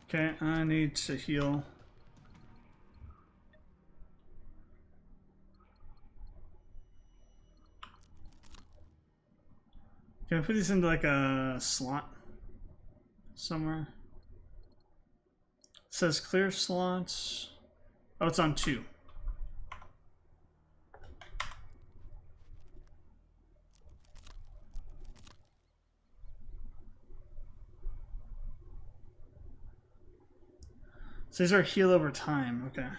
Okay, I need to heal. Can I put these into like a slot somewhere? It says clear slots. Oh, it's on 2. So these are heal over time, okay.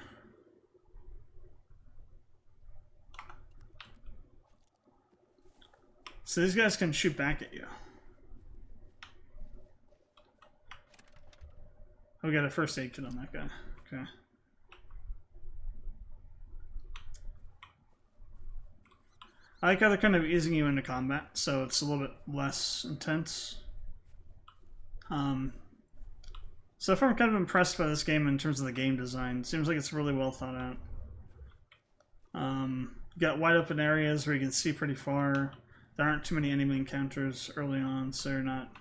So these guys can shoot back at you. Oh, we got a first aid kit on that guy. Okay. I like how they're kind of easing you into combat, so it's a little bit less intense. So far I'm kind of impressed by this game in terms of the game design. Seems like it's really well thought out. Got wide open areas where you can see pretty far. there aren't too many enemy encounters early on, so you're not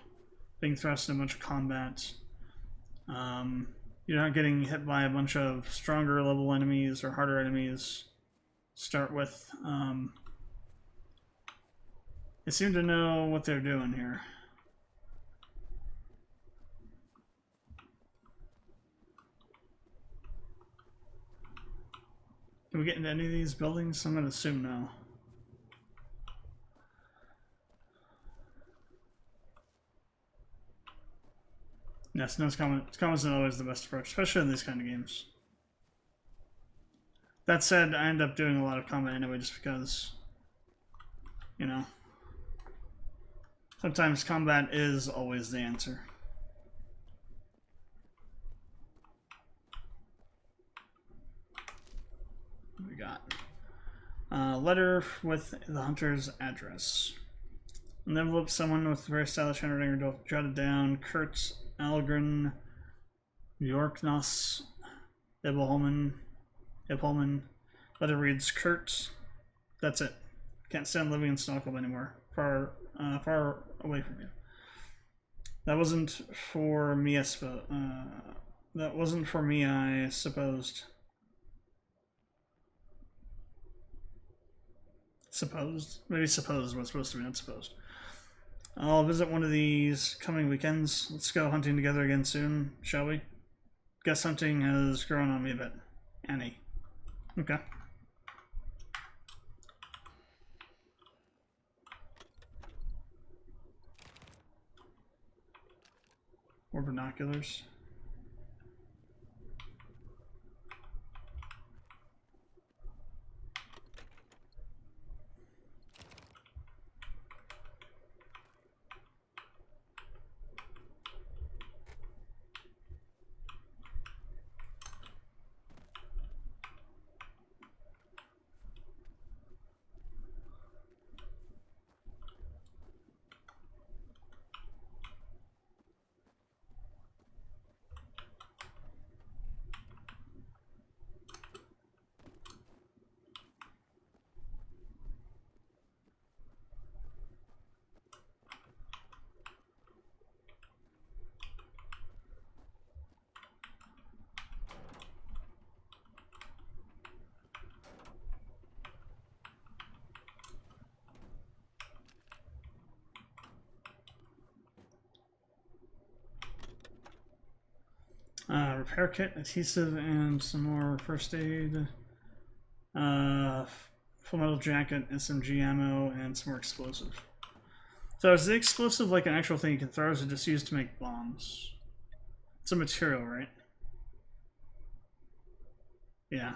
being thrust in a bunch of combat. You're not getting hit by a bunch of stronger level enemies or harder enemies to start with. They seem to know what they're doing here. Can we get into any of these buildings? I'm going to assume no. Yes, no combat's not always the best approach, especially in these kind of games. That said, I end up doing a lot of combat anyway just because, you know, sometimes combat is always the answer. What we got? Letter with the hunter's address. An envelope, someone with very stylish handwriting jotted down. Kurt Algren, Yorknos, Ibelholman. Letter reads, Kurt. That's it. Can't stand living in Stockholm anymore. Far away from you. That wasn't for me, I suppose. That wasn't for me, I supposed. Supposed? Maybe supposed was supposed to be, not supposed. I'll visit one of these coming weekends. Let's go hunting together again soon, shall we? Guess hunting has grown on me a bit. Annie. Okay. Or binoculars. Repair kit, adhesive, and some more first aid. Full metal jacket, SMG ammo, and some more explosive. So is the explosive like an actual thing you can throw, or is it just used to make bombs? It's a material, right? Yeah.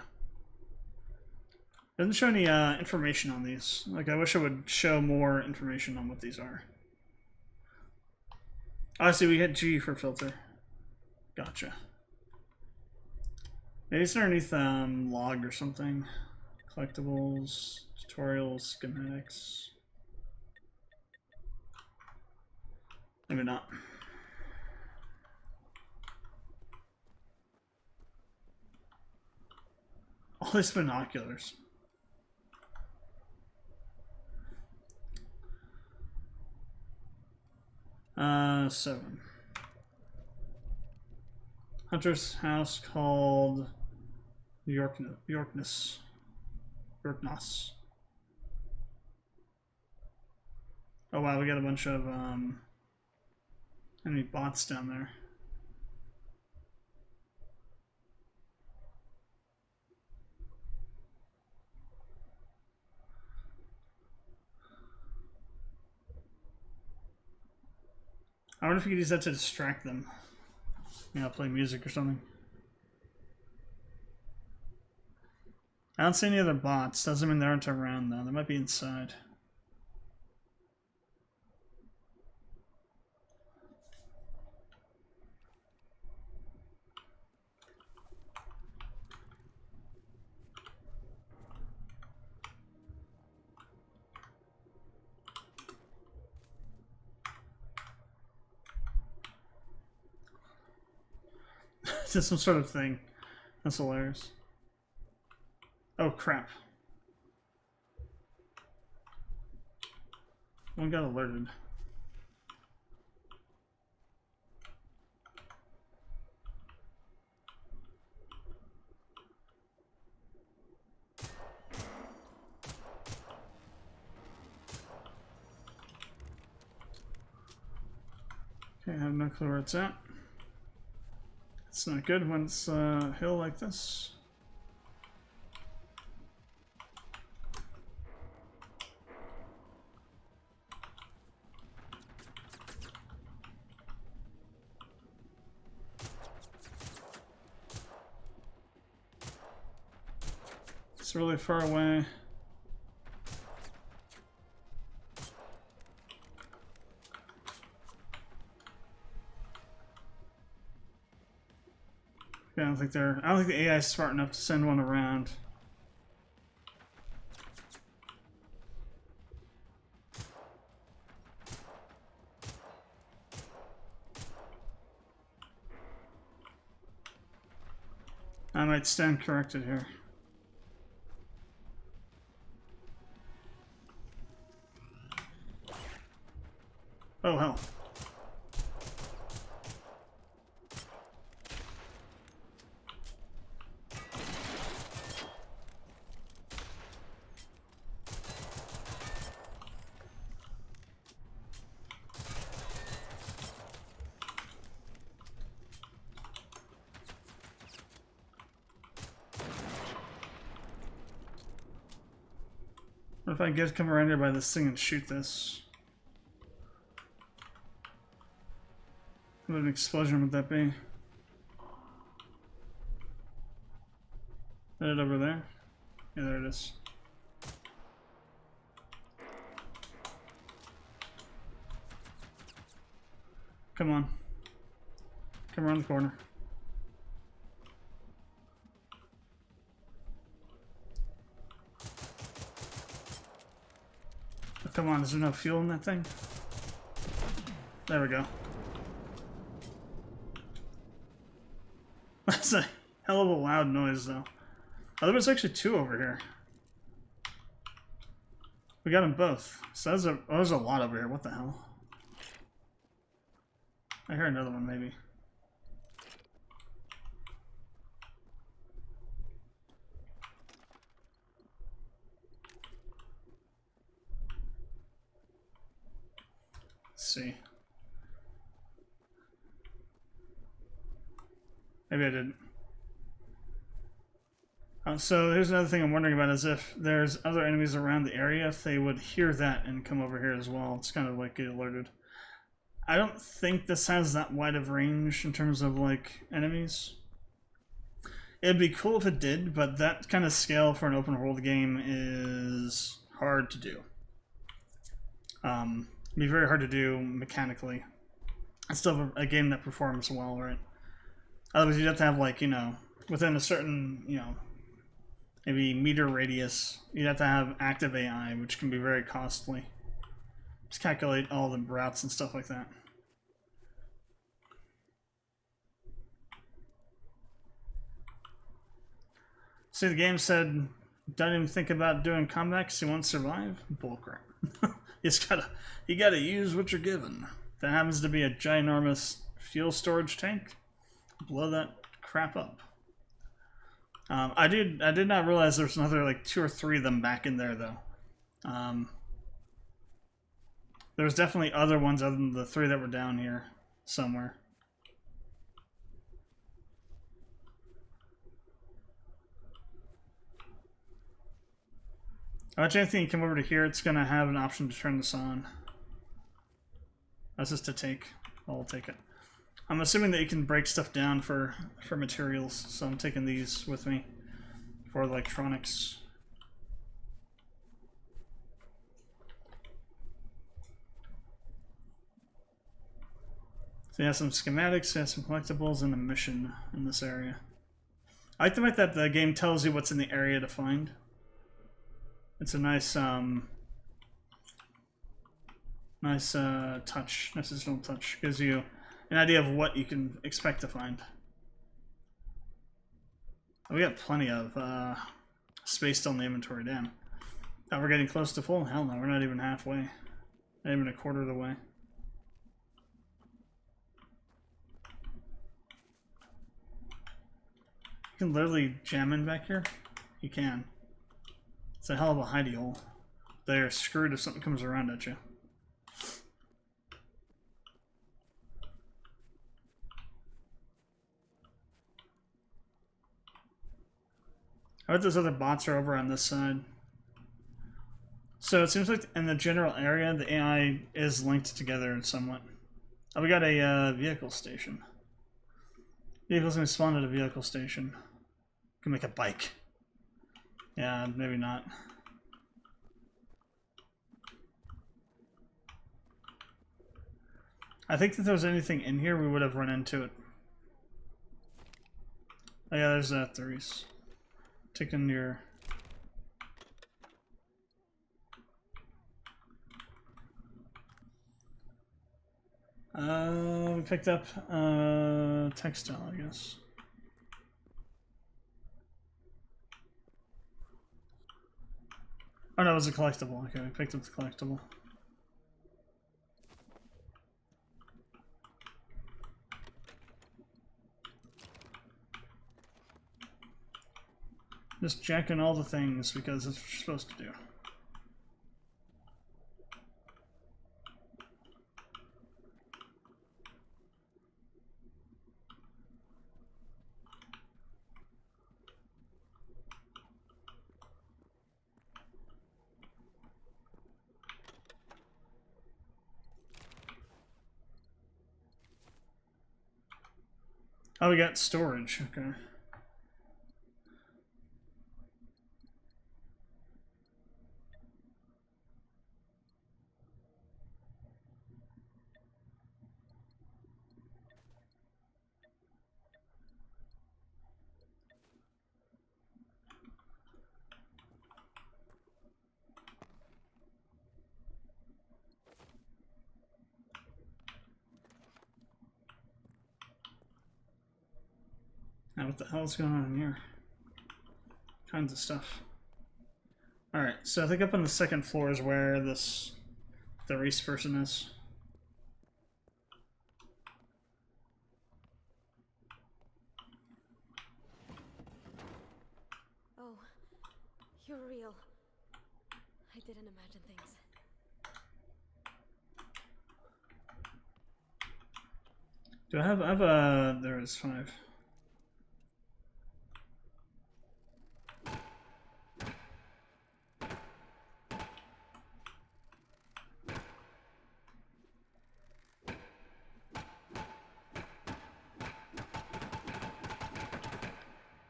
Doesn't show any information on these. Like, I wish it would show more information on what these are. Oh, I see, we hit G for filter. Gotcha. Maybe it's underneath log or something. Collectibles, tutorials, schematics. Maybe not. All these binoculars. Seven. Hunter's house called Yorknos. Oh wow, we got a bunch of enemy bots down there. I wonder if you could use that to distract them. You know, play music or something. I don't see any other bots. Doesn't mean they aren't around though. They might be inside. Is this some sort of thing? That's hilarious. Oh crap. One got alerted. Okay, I have no clue where it's at. It's not good when it's a hill like this. It's really far away. Yeah, I don't think the AI is smart enough to send one around. I might stand corrected here. Oh hell. What if I get come around here by this thing and shoot this? What an explosion would that be? Is that it over there? Yeah, there it is. Come on. Come around the corner. Oh, come on, is there no fuel in that thing? There we go. That's a hell of a loud noise, though. Oh, there was actually two over here. We got them both. So there's a lot over here. What the hell? I hear another one, maybe. Let's see. Maybe I didn't. So here's another thing I'm wondering about, is if there's other enemies around the area, if they would hear that and come over here as well. It's kind of like get alerted. I don't think this has that wide of range in terms of like enemies. It'd be cool if it did, but that kind of scale for an open world game is hard to do. It'd be very hard to do mechanically. It's still a game that performs well, right? Otherwise, you'd have to have, like, you know, within a certain, you know, maybe meter radius, you'd have to have active AI, which can be very costly. Just calculate all the routes and stuff like that. See, the game said, don't even think about doing combat because you won't survive? Bullcrap. You gotta use what you're given. If that happens to be a ginormous fuel storage tank, blow that crap up. I did not realize there was another like 2 or 3 of them back in there though. There was definitely other ones other than the 3 that were down here somewhere. Watch anything you come over to here, it's gonna have an option to turn this on. That's just to take. I'll take it. I'm assuming that you can break stuff down for materials, so I'm taking these with me for electronics. So you have some schematics, you have some collectibles, and a mission in this area. I like the fact that the game tells you what's in the area to find. It's a nice, touch, nice additional touch. Gives you an idea of what you can expect to find. We got plenty of space still in the inventory, damn. Now we're getting close to full. Hell no, we're not even halfway. Not even a quarter of the way. You can literally jam in back here. You can. It's a hell of a hidey hole. They're screwed if something comes around at you. I bet those other bots are over on this side. So it seems like in the general area, the AI is linked together somewhat. Oh, we got a vehicle station. Vehicle's gonna spawn at a vehicle station. Can make a bike. Yeah, maybe not. I think if there was anything in here, we would have run into it. Oh yeah, there's that Therese. Taking your... we picked up textile, I guess. Oh no, it was a collectible. Okay, we picked up the collectible. Just jacking all the things because that's what you're supposed to do. Oh, we got storage. Okay. Now what the hell's going on here? Kinds of stuff. Alright, so I think up on the second floor is where this Therese person is. Oh, you're real. I didn't imagine things. Do I have a... there is 5.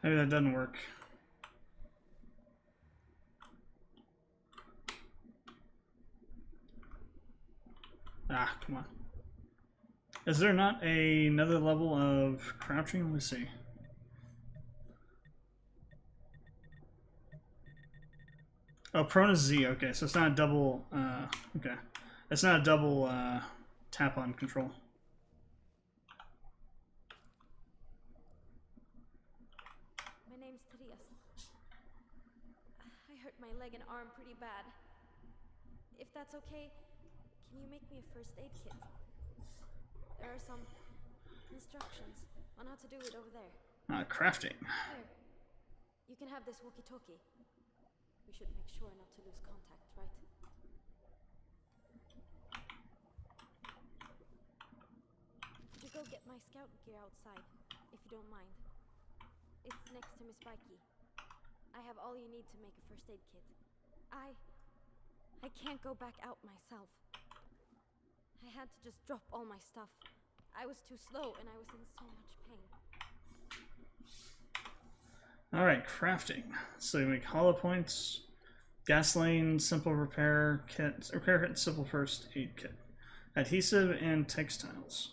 Maybe that doesn't work. Ah, come on. Is there not another level of crouching? Let me see. Oh, prone is Z. Okay, so it's not a double. Okay, it's not a double tap on control. My name's Therese. I hurt my leg and arm pretty bad. If that's okay, can you make me a first aid kit? There are some instructions on how to do it over there. Crafting. Here, you can have this walkie-talkie. We should make sure not to lose contact, right? You go get my scout gear outside, if you don't mind. It's next to Miss Bikey. I have all you need to make a first aid kit. I can't go back out myself. I had to just drop all my stuff. I was too slow and I was in so much pain. Alright, crafting. So you make hollow points, gasoline, simple repair kit, simple first aid kit, adhesive, and textiles.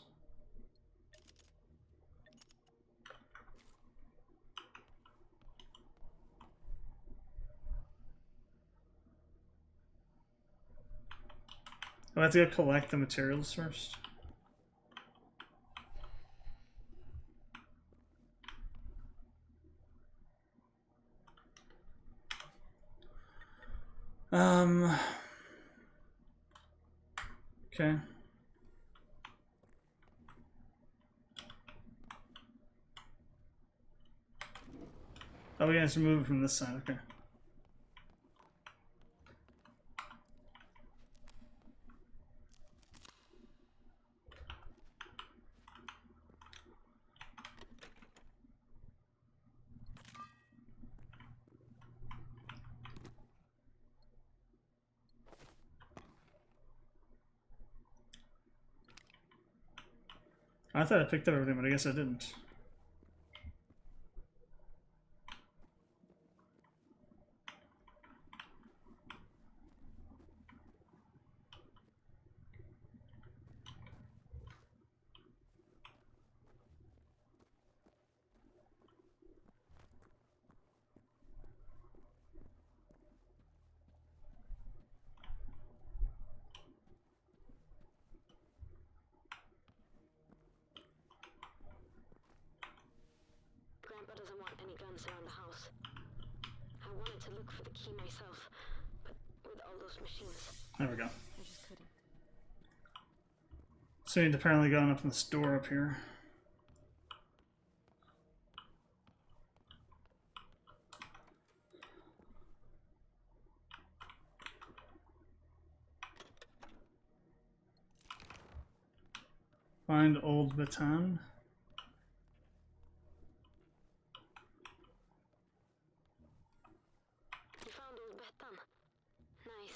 I have to go collect the materials first. Okay. Oh, we have to move it from this side. Okay. I thought I picked up everything, but I guess I didn't. Grandpa doesn't want any guns around the house. I wanted to look for the key myself, but with all those machines, There we go. I just couldn't. So he'd apparently gone up in this door up here. Find old baton. You found old baton. Nice.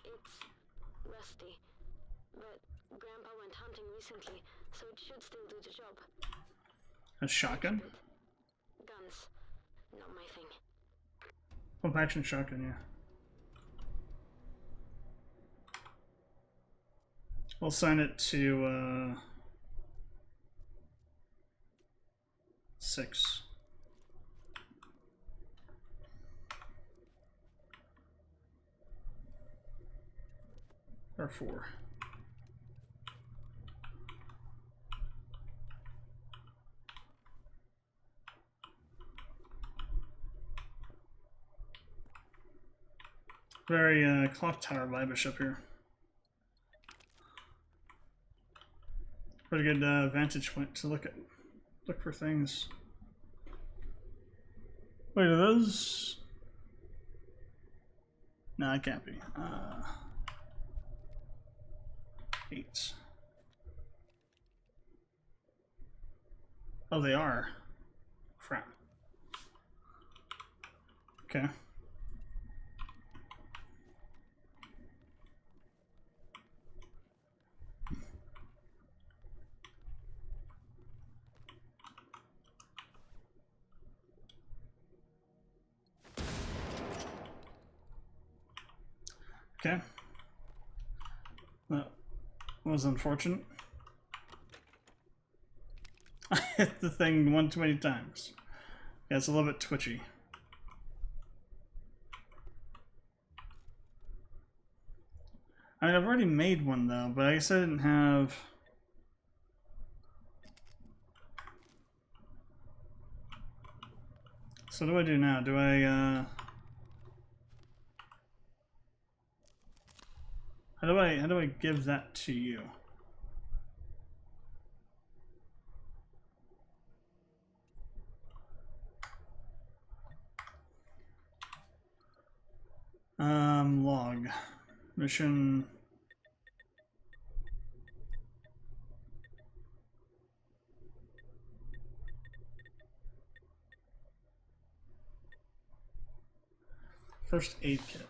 It's rusty, but Grandpa went hunting recently, so it should still do the job. A shotgun? Guns, not my thing. Pump action shotgun, yeah. We'll assign it to 6. Or 4. Very clock tower vibe-ish up here. Pretty good vantage point to look for things. Wait, are those? No, it can't be. 8. Oh, they are. Crap. Okay. Okay. That was unfortunate. I hit the thing one too many times. Yeah, it's a little bit twitchy. I mean, I've already made one though, but I guess I didn't have... So what do I do now? Do I, How do I give that to you? Log. Mission. First aid kit.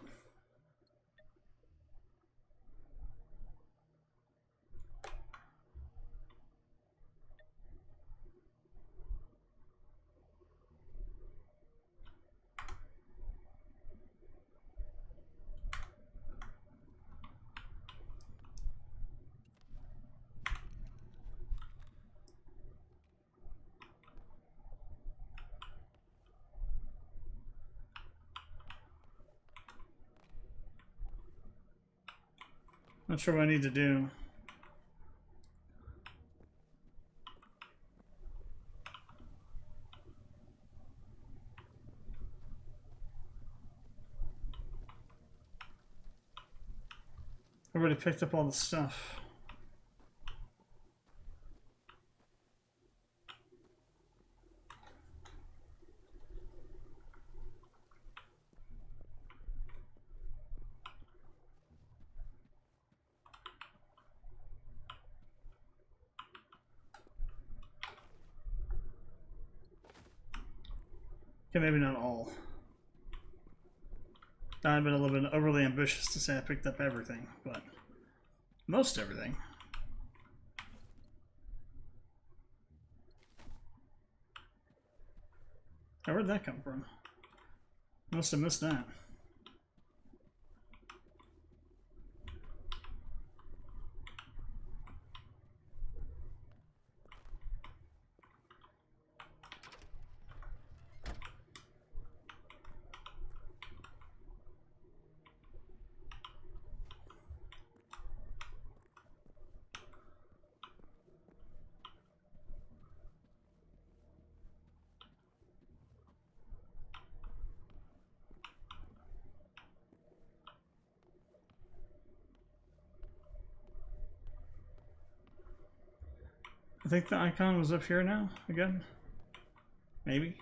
Not sure what I need to do. I already picked up all the stuff. Okay, maybe not all. I've been a little bit overly ambitious to say I picked up everything, but most everything. Now, where'd that come from? Must have missed that. I think the icon was up here now, again. Maybe.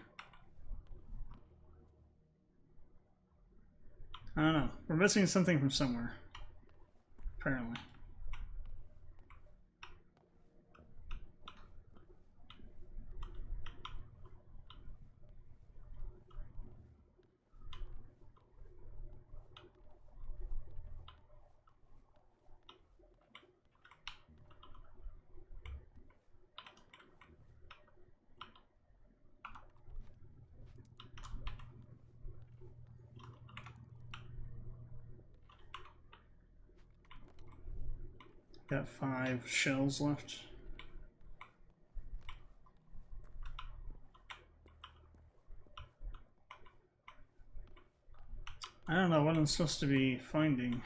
I don't know. We're missing something from somewhere. Apparently. Got 5 shells left. I don't know what I'm supposed to be finding.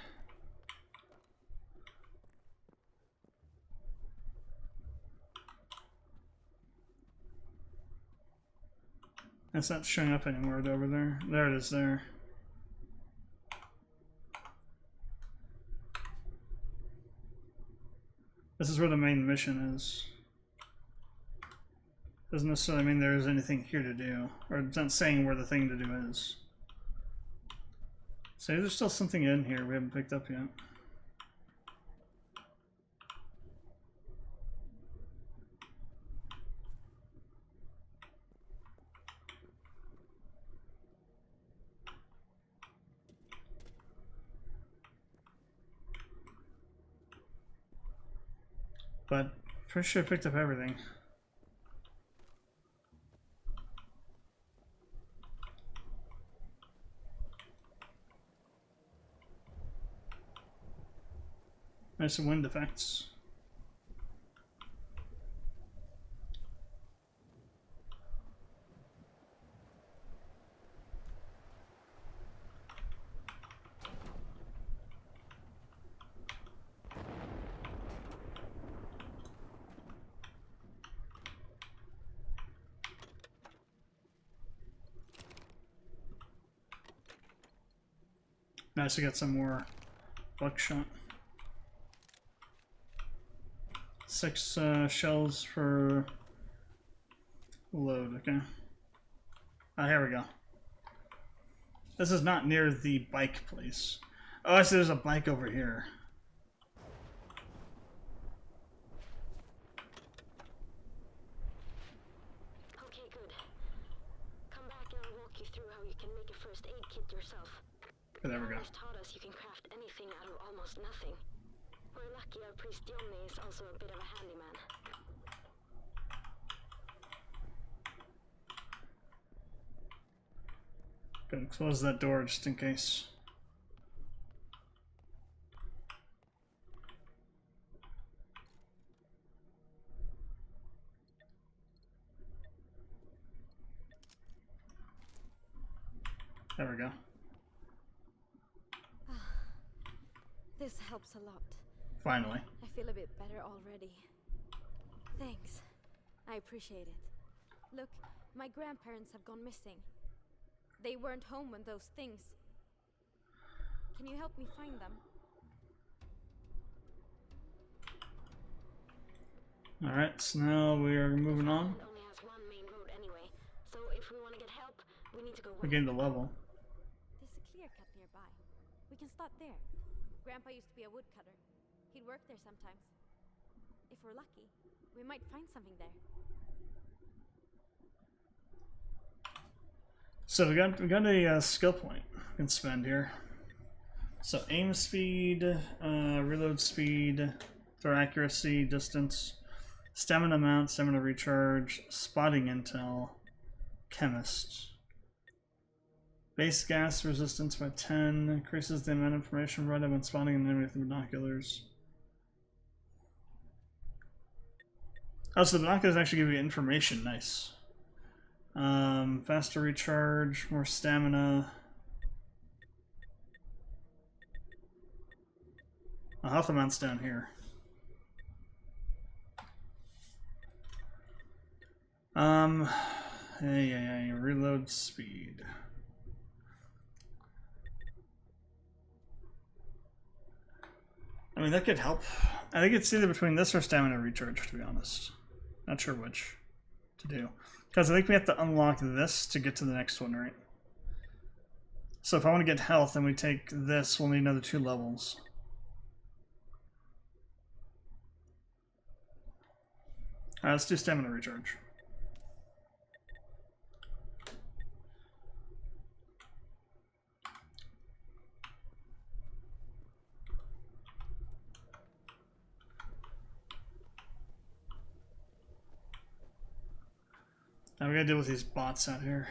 It's not showing up anywhere over there. There it is there. This is where the main mission is. Doesn't necessarily mean there's anything here to do. Or it's not saying where the thing to do is. So there's still something in here we haven't picked up yet. But pretty sure I picked up everything. Nice wind effects. Nice to get some more buckshot. 6 shells for load, okay. Ah, here we go. This is not near the bike place. Oh, I see there's a bike over here. Okay, good. Come back and I'll walk you through how you can make a first aid kit yourself. Okay, there we go. Taught us you can craft anything out of almost nothing. We're lucky our priest Johnny is also a bit of a handyman. Gonna close that door just in case. There we go. This helps a lot. Finally. I feel a bit better already. Thanks. I appreciate it. Look, my grandparents have gone missing. They weren't home when those things... Can you help me find them? Alright, so now we are moving on. Only has one main road anyway, so if we want to get help, we need to go We west. gained a level. There's a clear cut nearby. We can start there. Grandpa used to be a woodcutter. He'd work there sometimes. If we're lucky, we might find something there. So we got a skill point we can spend here. So aim speed, reload speed, throw accuracy, distance, stamina amount, stamina recharge, spotting intel, chemist. Base gas resistance by 10, increases the amount of information provided when spotting an enemy with binoculars. Oh, so the binoculars actually give you information, nice. Faster recharge, more stamina. The health amount's down here. Reload speed. I mean, that could help. I think it's either between this or stamina recharge, to be honest. Not sure which to do. Because I think we have to unlock this to get to the next one, right? So if I want to get health and we take this, we'll need another 2 levels. Alright, let's do stamina recharge. Now we gotta deal with these bots out here.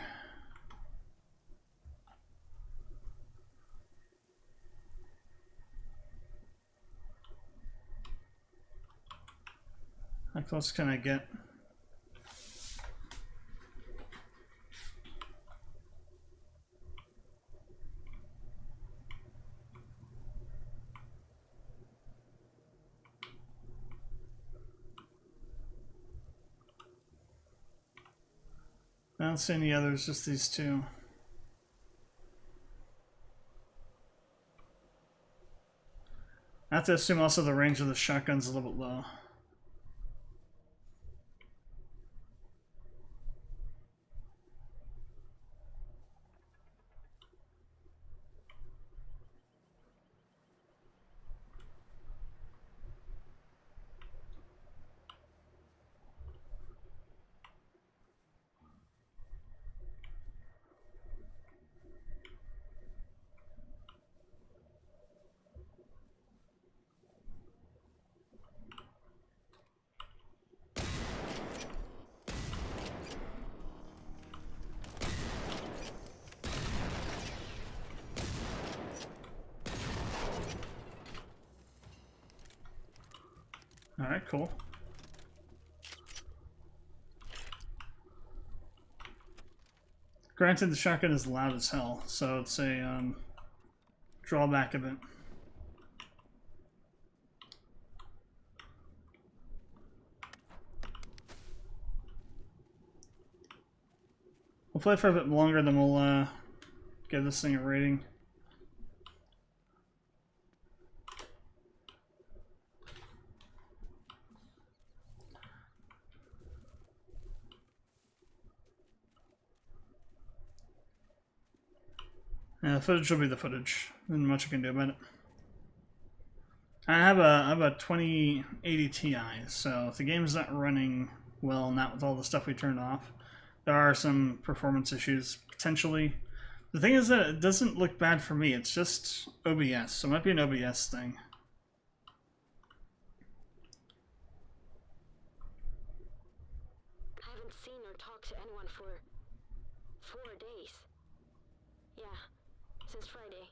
How close can I get? I don't see any others, just these 2. I have to assume also the range of the shotgun's a little bit low. Alright, cool. Granted, the shotgun is loud as hell, so it's a drawback of it. We'll play for a bit longer, then we'll give this thing a rating. Yeah, the footage will be the footage. Not much I can do about it. I have a 2080 Ti, so if the game's not running well, not with all the stuff we turned off, there are some performance issues potentially. The thing is that it doesn't look bad for me. It's just OBS, so it might be an OBS thing. I haven't seen or talked to anyone for 4 days. Yeah, since Friday.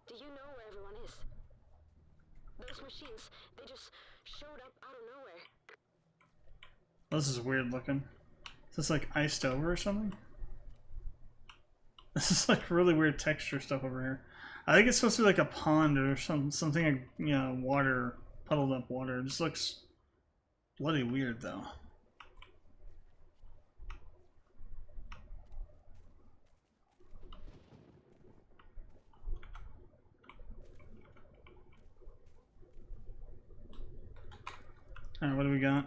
Do you know where everyone is? Those machines, they just showed up out of nowhere. This is weird looking. Is this like iced over or something? This is like really weird texture stuff over here. I think it's supposed to be like a pond or something, you know, water, puddled up water. It just looks bloody weird though. Alright, what do we got?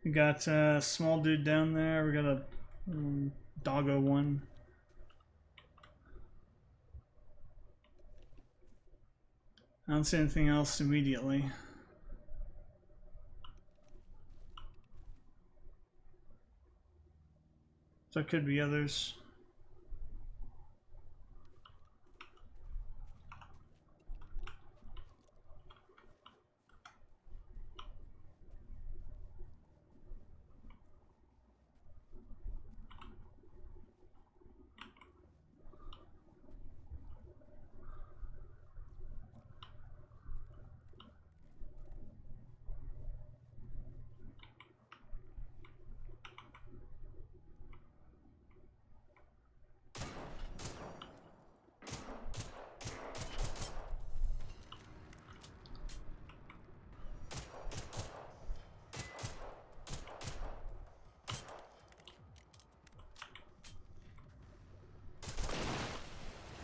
We got a small dude down there. We got a doggo one. I don't see anything else immediately. So it could be others.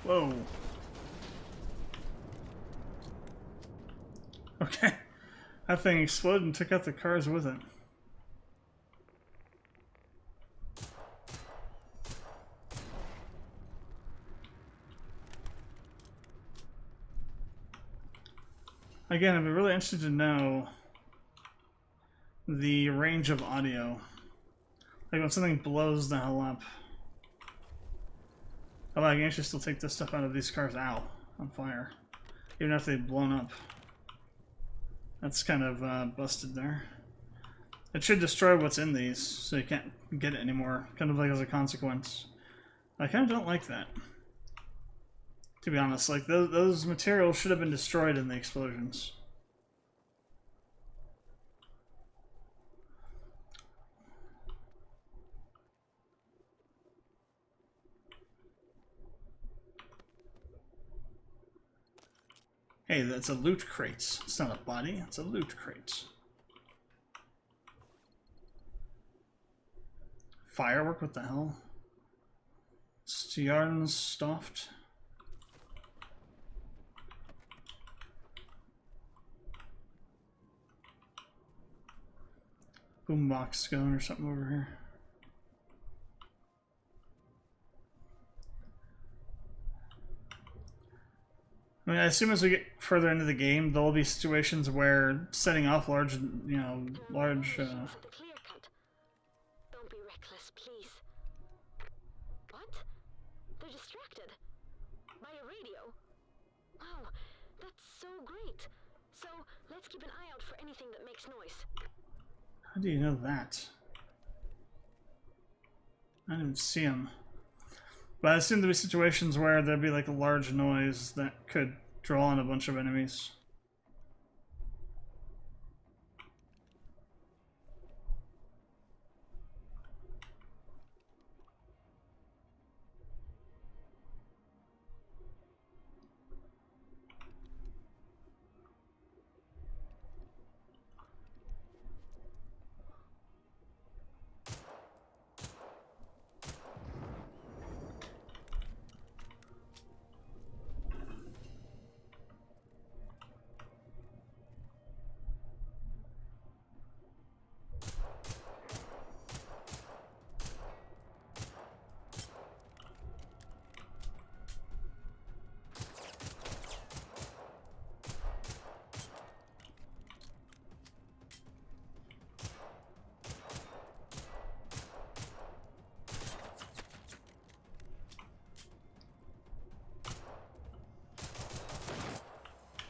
Whoa. Okay. That thing exploded and took out the cars with it. Again, I'd be really interested to know the range of audio. Like when something blows the hell up. Oh, I can actually still take this stuff out of these cars, ow, on fire. Even after they've blown up. That's kind of busted there. It should destroy what's in these, so you can't get it anymore, kind of like as a consequence. I kind of don't like that. To be honest, like those materials should have been destroyed in the explosions. Hey, that's a loot crate. It's not a body, it's a loot crate. Firework, what the hell? Stjarn's stuffed. Boombox going or something over here. I mean, I assume as we get further into the game, there will be situations where setting off large, Don't be reckless, please. What? They're distracted. By a radio? Wow, that's so great. So, let's keep an eye out for anything that makes noise. How do you know that? I didn't see him. But I assume there'll be situations where there'll be like a large noise that could draw in a bunch of enemies.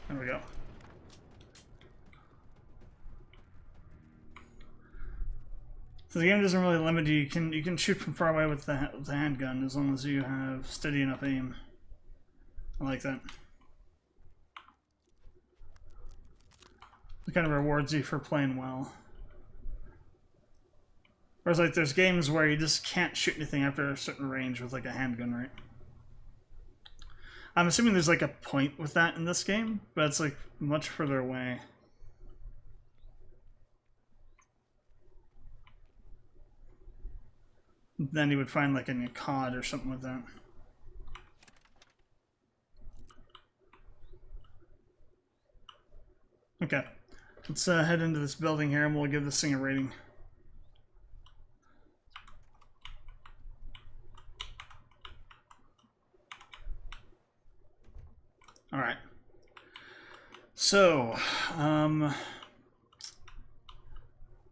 There we go. So the game doesn't really limit you. You can shoot from far away with the handgun as long as you have steady enough aim. I like that. It kind of rewards you for playing well. Whereas like there's games where you just can't shoot anything after a certain range with like a handgun, right? I'm assuming there's like a point with that in this game, but it's like much further away. Then you would find like in a COD or something like that. Okay. Let's head into this building here and we'll give this thing a rating. Alright. So,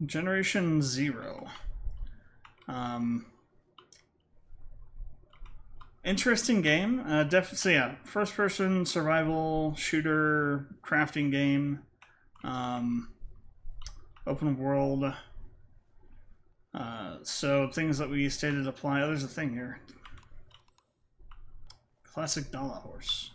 Generation 0. Interesting game. Definitely, so yeah, first-person survival shooter crafting game. Open world. So things that we stated apply. Oh, there's a thing here. Classic Dollar Horse.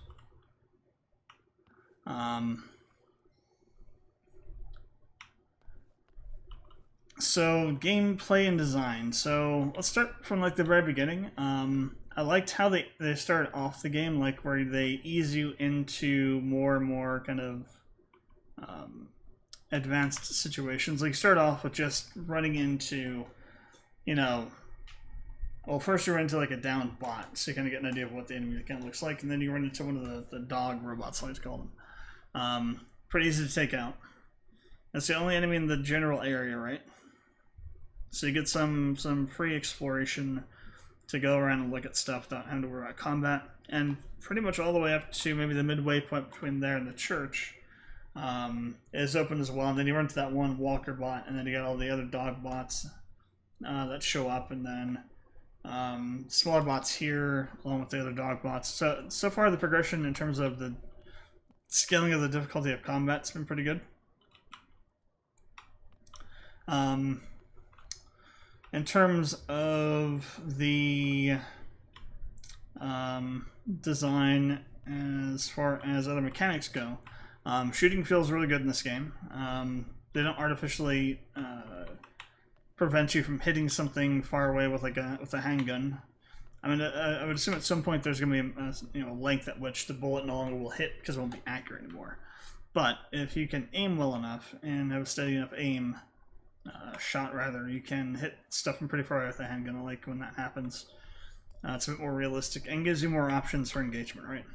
So gameplay and design. So let's start from like the very beginning. I liked how they started off the game, like where they ease you into more and more kind of advanced situations. Like you start off with just running into, you know, well, first you run into like a downed bot, so you kind of get an idea of what the enemy kind of looks like, and then you run into one of the dog robots, I like to call them. Pretty easy to take out. That's the only enemy in the general area, right? So you get some free exploration to go around and look at stuff without having to worry about combat, and pretty much all the way up to maybe the midway point between there and the church is open as well. And then you run into that one walker bot, and then you got all the other dog bots that show up, and then smaller bots here along with the other dog bots. So far the progression in terms of the scaling of the difficulty of combat's been pretty good. In terms of the design as far as other mechanics go, shooting feels really good in this game. They don't artificially prevent you from hitting something far away with a handgun. I mean, I would assume at some point there's going to be a length at which the bullet no longer will hit because it won't be accurate anymore. But if you can aim well enough and have a steady enough aim, shot rather, you can hit stuff from pretty far away with a handgun. I like when that happens. It's a bit more realistic and gives you more options for engagement, right?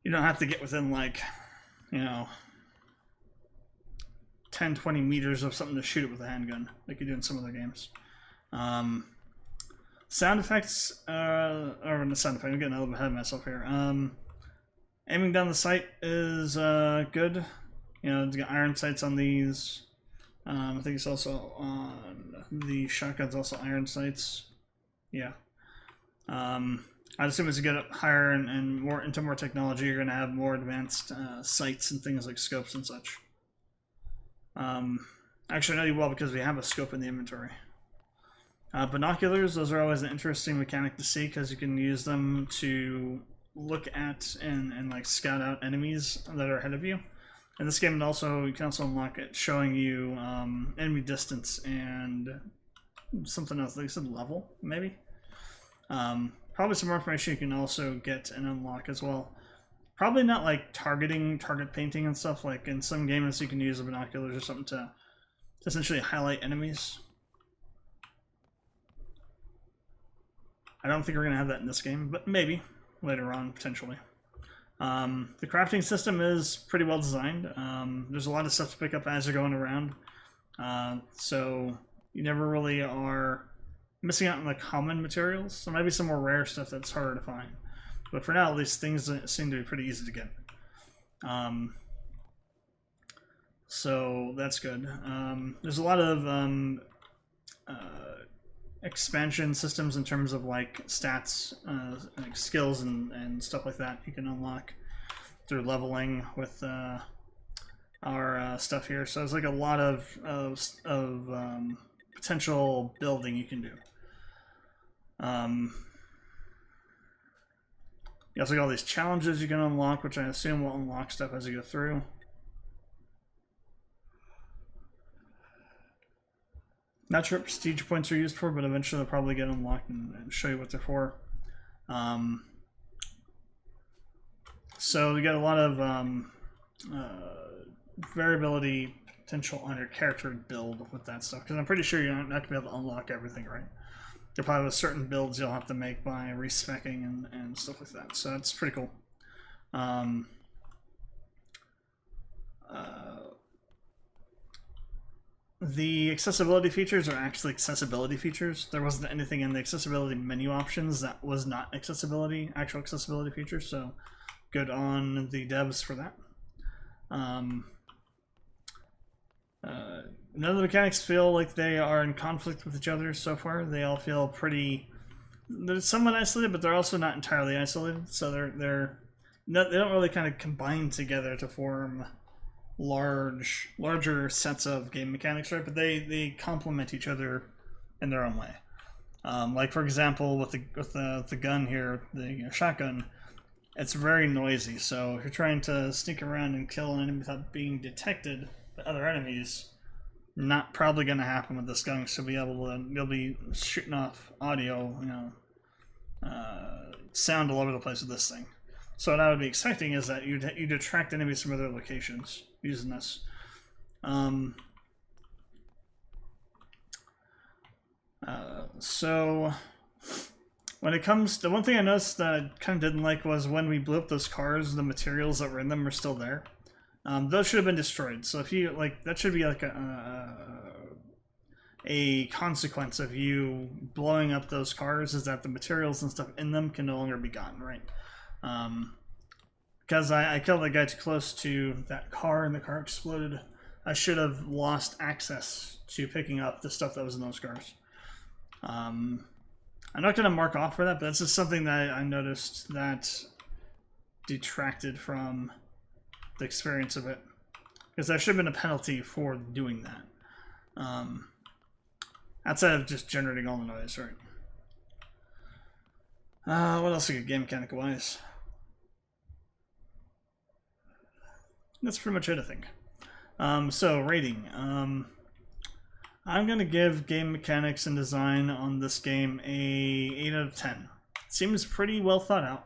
You don't have to get within, like, 10, 20 meters of something to shoot it with a handgun, like you do in some other games. Sound effects, or the sound effect, I'm getting a little bit ahead of myself here. Aiming down the sight is good. It's got iron sights on these. I think it's also on the shotguns, also iron sights. Yeah. I'd assume as you get up higher and more into more technology, you're going to have more advanced sights and things like scopes and such. Actually, I know you well because we have a scope in the inventory. Binoculars, those are always an interesting mechanic to see because you can use them to look at and like scout out enemies that are ahead of you. In this game, you can also unlock it showing you enemy distance and something else, like some level, maybe. Probably some more information you can also get and unlock as well. Probably not like target painting and stuff. Like in some games, you can use the binoculars or something to essentially highlight enemies. I don't think we're going to have that in this game, but maybe later on, potentially. The crafting system is pretty well designed. There's a lot of stuff to pick up as you're going around. So you never really are missing out on the common materials. There might be some more rare stuff that's harder to find. But for now, at least, things seem to be pretty easy to get. So that's good. There's a lot of expansion systems in terms of like stats, like skills and stuff like that you can unlock through leveling with our stuff here. So it's like a lot of potential building you can do. You also got all these challenges you can unlock, which I assume will unlock stuff as you go through. Not sure what prestige points are used for, but eventually they'll probably get unlocked and show you what they're for. So you got a lot of variability potential on your character build with that stuff, because I'm pretty sure you're not going to be able to unlock everything, right? There probably have certain builds you'll have to make by respecking and stuff like that. So that's pretty cool. the accessibility features are actually accessibility features. There wasn't anything in the accessibility menu options that was not actual accessibility features, so good on the devs for that. None of the mechanics feel like they are in conflict with each other so far. They all feel they're somewhat isolated, but they're also not entirely isolated, so they don't really kind of combine together to form larger sets of game mechanics, right? But they complement each other in their own way. Like for example, with the gun here, the shotgun, it's very noisy. So if you're trying to sneak around and kill an enemy without being detected by other enemies, not probably going to happen with this gun. So you'll be shooting off audio, sound all over the place with this thing. So what I would be expecting is that you'd attract enemies from other locations using this. So when it comes, the one thing I noticed that I kind of didn't like was when we blew up those cars, the materials that were in them are still there. Those should have been destroyed. So if you that should be like a consequence of you blowing up those cars, is that the materials and stuff in them can no longer be gotten, right? Because I killed that guy too close to that car and the car exploded. I should have lost access to picking up the stuff that was in those cars. I'm not going to mark off for that, but that's just something that I noticed that detracted from the experience of it. Because there should have been a penalty for doing that. Outside of just generating all the noise, right? What else we got game mechanic wise? That's pretty much it, I think. So rating. I'm gonna give game mechanics and design on this game a 8 out of 10. Seems pretty well thought out.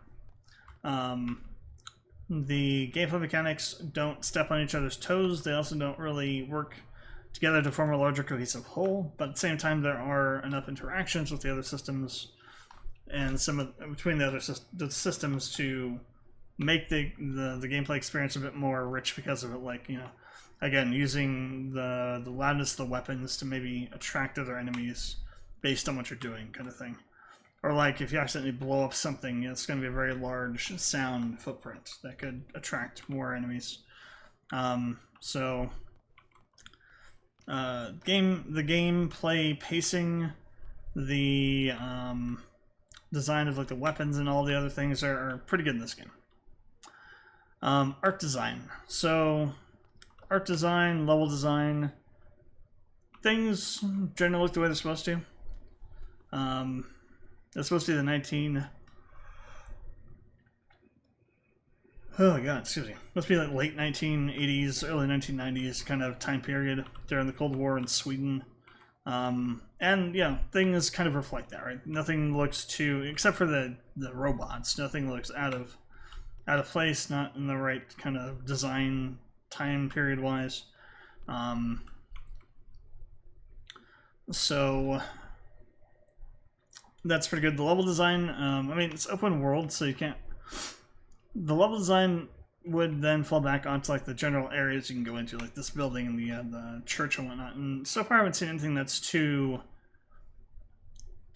The gameplay mechanics don't step on each other's toes. They also don't really work together to form a larger cohesive whole. But at the same time, there are enough interactions with the other systems and between the other systems to make the gameplay experience a bit more rich because of it. Like, again, using the loudness of the weapons to maybe attract other enemies based on what you're doing, kind of thing. Or like if you accidentally blow up something, it's going to be a very large sound footprint that could attract more enemies. The gameplay pacing, the design of like the weapons and all the other things are pretty good in this game. Art design. So art design, level design, things generally look the way they're supposed to. It's supposed to be the excuse me. Must be like late 1980s, early 1990s kind of time period during the Cold War in Sweden. And yeah, things kind of reflect that, right? Nothing looks too, except for the robots, nothing looks out of place, not in the right kind of design time period wise. So that's pretty good. The level design, I mean, it's open world, so you can't. The level design would then fall back onto like the general areas you can go into, like this building and the church and whatnot. And so far, I haven't seen anything that's too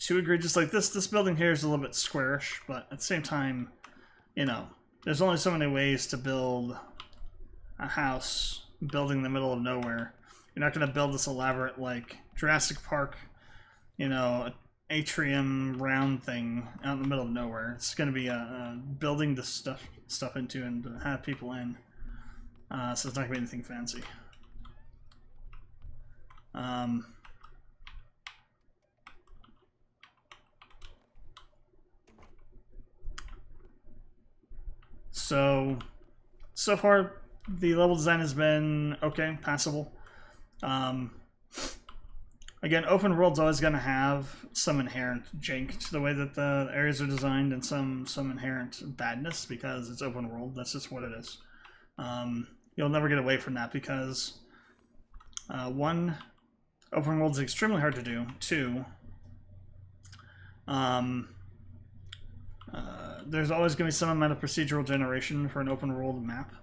egregious. Like this building here is a little bit squarish, but at the same time, there's only so many ways to build a house, building in the middle of nowhere. You're not going to build this elaborate, like, Jurassic Park, atrium round thing out in the middle of nowhere. It's going to be building this stuff into and have people in. So it's not going to be anything fancy. So far, the level design has been okay, passable. Again, open world's always going to have some inherent jank to the way that the areas are designed, and some inherent badness because it's open world. That's just what it is. You'll never get away from that because one, open world is extremely hard to do. Two, there's always going to be some amount of procedural generation for an open world map.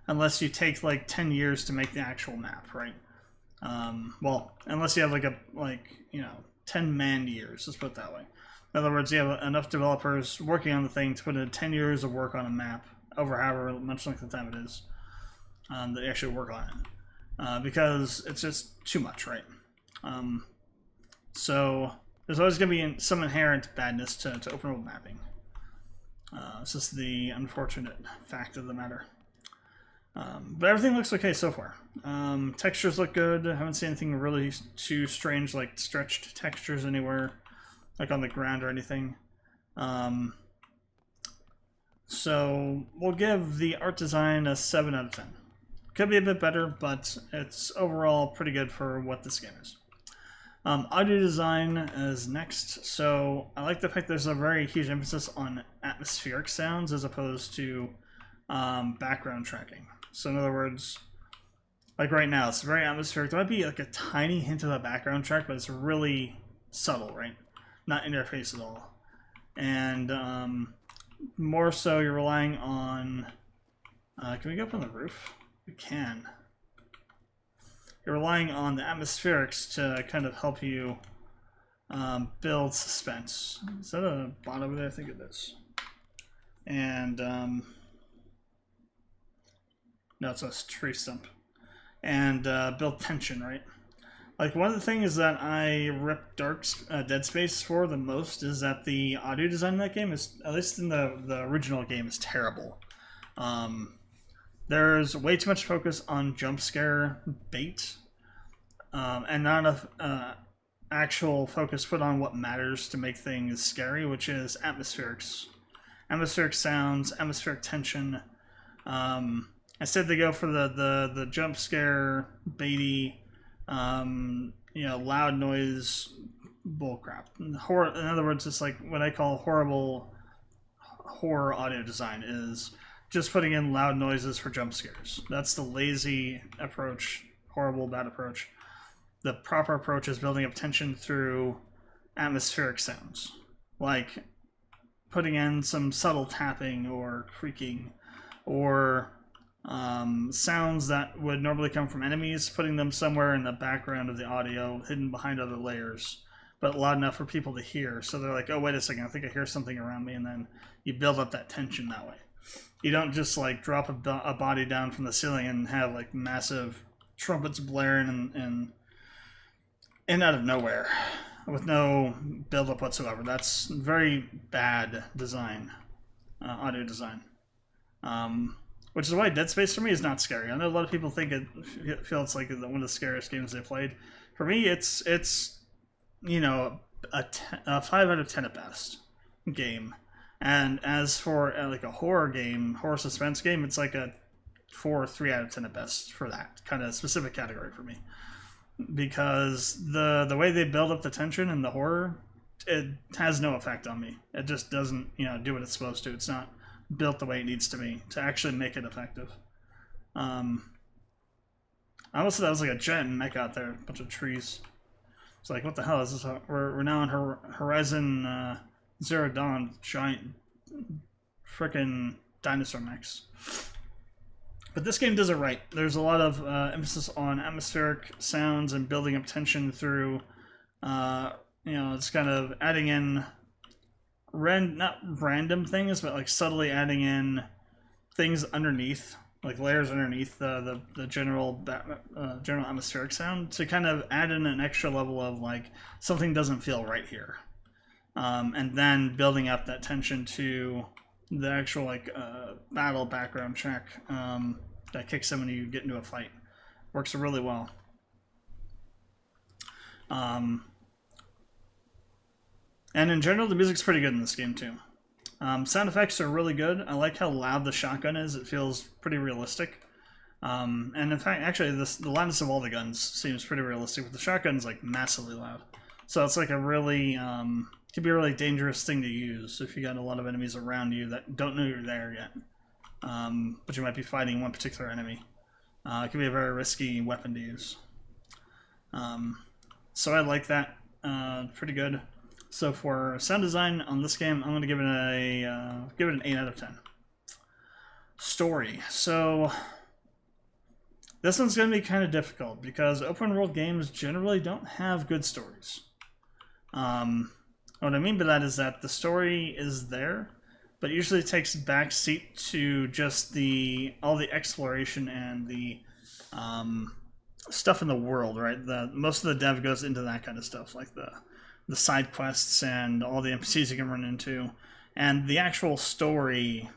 unless you take like 10 years to make the actual map, right? Well, unless you have like 10 man years, let's put it that way. In other words, you have enough developers working on the thing to put in 10 years of work on a map, over however much length of time it is, that they actually work on it. Because it's just too much, right? So there's always going to be some inherent badness to open world mapping. It's just the unfortunate fact of the matter. But everything looks okay so far. Textures look good. I haven't seen anything really too strange, like stretched textures anywhere, like on the ground or anything. So we'll give the art design a 7 out of 10. Could be a bit better, but it's overall pretty good for what this game is. Audio design is next. So I like the fact there's a very huge emphasis on atmospheric sounds as opposed to background tracking. So in other words, like right now, it's very atmospheric. There might be like a tiny hint of a background track, but it's really subtle, right? Not in your face at all. And more so, you're relying on... can we go up on the roof? We can. You're relying on the atmospherics to kind of help you build suspense. Is that a bot over there? I think it is. And no, it's a tree stump. And build tension, right? Like, one of the things that I rip Dead Space for the most is that the audio design in that game is, at least in the original game, is terrible. There's way too much focus on jump scare bait, and not enough actual focus put on what matters to make things scary, which is atmospherics. Atmospheric sounds, atmospheric tension. Instead they go for the jump scare, baity, loud noise bullcrap. In other words, it's like what I call horrible horror audio design is just putting in loud noises for jump scares. That's the lazy approach, horrible, bad approach. The proper approach is building up tension through atmospheric sounds, like putting in some subtle tapping or creaking, or sounds that would normally come from enemies, putting them somewhere in the background of the audio, hidden behind other layers, but loud enough for people to hear. So they're like, oh, wait a second, I think I hear something around me, and then you build up that tension that way. You don't just like drop a body down from the ceiling and have like massive trumpets blaring and out of nowhere with no build up whatsoever. That's very bad design, audio design. Which is why Dead Space for me is not scary. I know a lot of people think feel it's like one of the scariest games they played. For me, it's a 5 out of 10 at best game. And as for like a horror game, horror suspense game, it's like a 4 or 3 out of 10 at best for that kind of specific category for me. Because the way they build up the tension and the horror, it has no effect on me. It just doesn't do what it's supposed to. It's not built the way it needs to be to actually make it effective. I almost thought that was like a giant mech out there, a bunch of trees. It's like, what the hell is this? We're now on Horizon Zero Dawn, giant frickin' dinosaur mechs. But this game does it right. There's a lot of emphasis on atmospheric sounds and building up tension through, it's kind of adding in not random things, but like subtly adding in things underneath, like layers underneath the general atmospheric sound to kind of add in an extra level of like something doesn't feel right here. And then building up that tension to the actual like battle background track that kicks in when you get into a fight. Works really well. And in general, the music's pretty good in this game too. Sound effects are really good. I like how loud the shotgun is. It feels pretty realistic. And in fact, actually, the loudness of all the guns seems pretty realistic, but the shotgun's like massively loud. So it's like a really could be a really dangerous thing to use if you got a lot of enemies around you that don't know you're there yet. But you might be fighting one particular enemy. It can be a very risky weapon to use. So I like that. Pretty good. So for sound design on this game, I'm going to give it an 8 out of 10. Story. So This one's going to be kind of difficult because open world games generally don't have good stories. What I mean by that is that the story is there, but usually it takes backseat to just all the exploration and the stuff in the world, right? Most of the dev goes into that kind of stuff, like the side quests and all the NPCs you can run into, and the actual story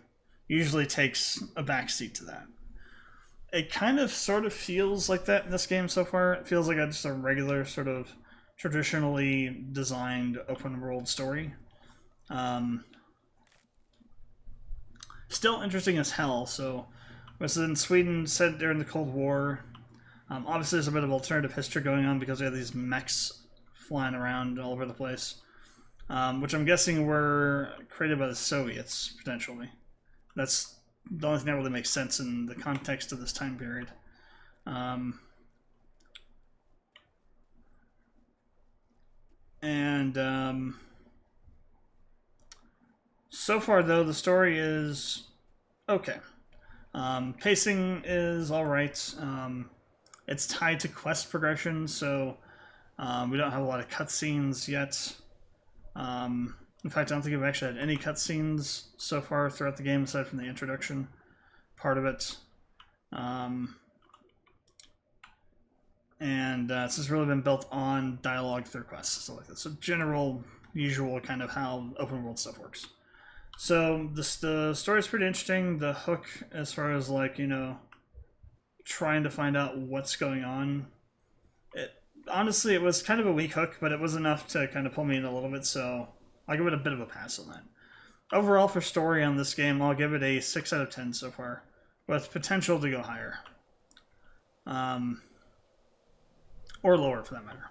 usually takes a backseat to that. It kind of sort of feels like that in this game so far. It feels like just a regular sort of traditionally designed open world story. Still interesting as hell. So, this is in Sweden, set during the Cold War. Obviously, there's a bit of alternative history going on because we have these mechs flying around all over the place, which I'm guessing were created by the Soviets, potentially. That's the only thing that really makes sense in the context of this time period. So far, though, the story is okay. Pacing is alright. It's tied to quest progression, so we don't have a lot of cutscenes yet. In fact, I don't think we've actually had any cutscenes so far throughout the game, aside from the introduction part of it. This has really been built on dialogue through quests and stuff like that. So general, usual kind of how open world stuff works. So the story's pretty interesting. The hook, as far as like, you know, trying to find out what's going on. Honestly, it was kind of a weak hook, but it was enough to kind of pull me in a little bit, so I'll give it a bit of a pass on that. Overall, for story on this game, I'll give it a 6 out of 10 so far, with potential to go higher. Or lower, for that matter.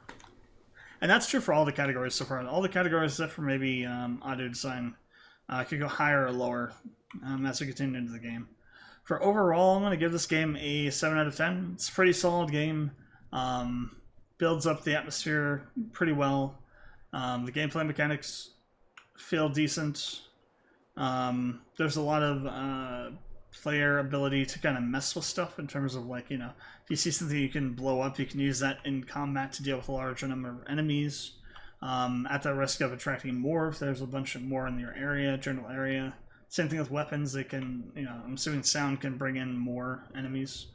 And that's true for all the categories so far. All the categories, except for maybe audio design, could go higher or lower as we continue into the game. For overall, I'm going to give this game a 7 out of 10. It's a pretty solid game. Builds up the atmosphere pretty well. The gameplay mechanics feel decent. There's a lot of player ability to kind of mess with stuff in terms of, like, you know, if you see something you can blow up, you can use that in combat to deal with a larger number of enemies. At the risk of attracting more if there's a bunch of more in your area, general area. Same thing with weapons. They can, you know, I'm assuming sound can bring in more enemies.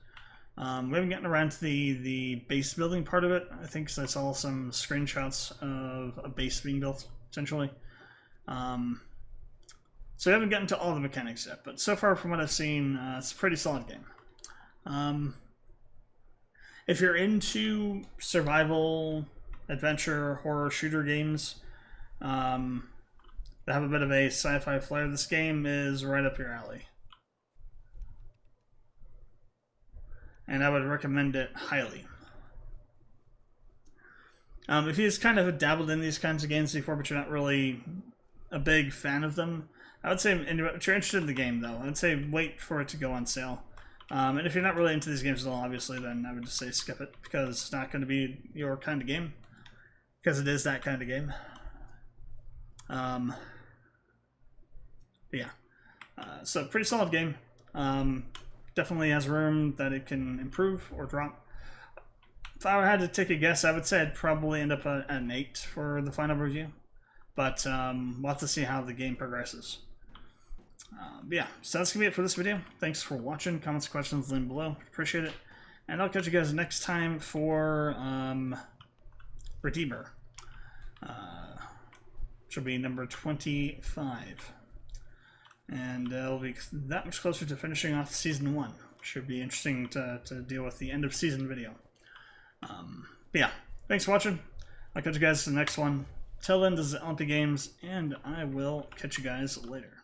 We haven't gotten around to the base building part of it, I think, because I saw some screenshots of a base being built, essentially. So we haven't gotten to all the mechanics yet, but so far from what I've seen, it's a pretty solid game. If you're into survival, adventure, horror, shooter games that have a bit of a sci-fi flair, this game is right up your alley. And I would recommend it highly. If you've kind of dabbled in these kinds of games before, but you're not really a big fan of them, I would say, if you're interested in the game, though, I would say wait for it to go on sale. And if you're not really into these games at all, obviously, then I would just say skip it, because it's not going to be your kind of game. Because it is that kind of game. Yeah. So, pretty solid game. Definitely has room that it can improve or drop. If I had to take a guess, I would say I'd probably end up at an 8 for the final review. But we'll have to see how the game progresses. Yeah, so that's going to be it for this video. Thanks for watching. Comments, questions, link below. Appreciate it. And I'll catch you guys next time for Redeemer. Which will be number 25. And it'll be that much closer to finishing off Season 1. Should be interesting to deal with the end of season video. But yeah, thanks for watching. I'll catch you guys in the next one. Till then, this is LMP Games, and I will catch you guys later.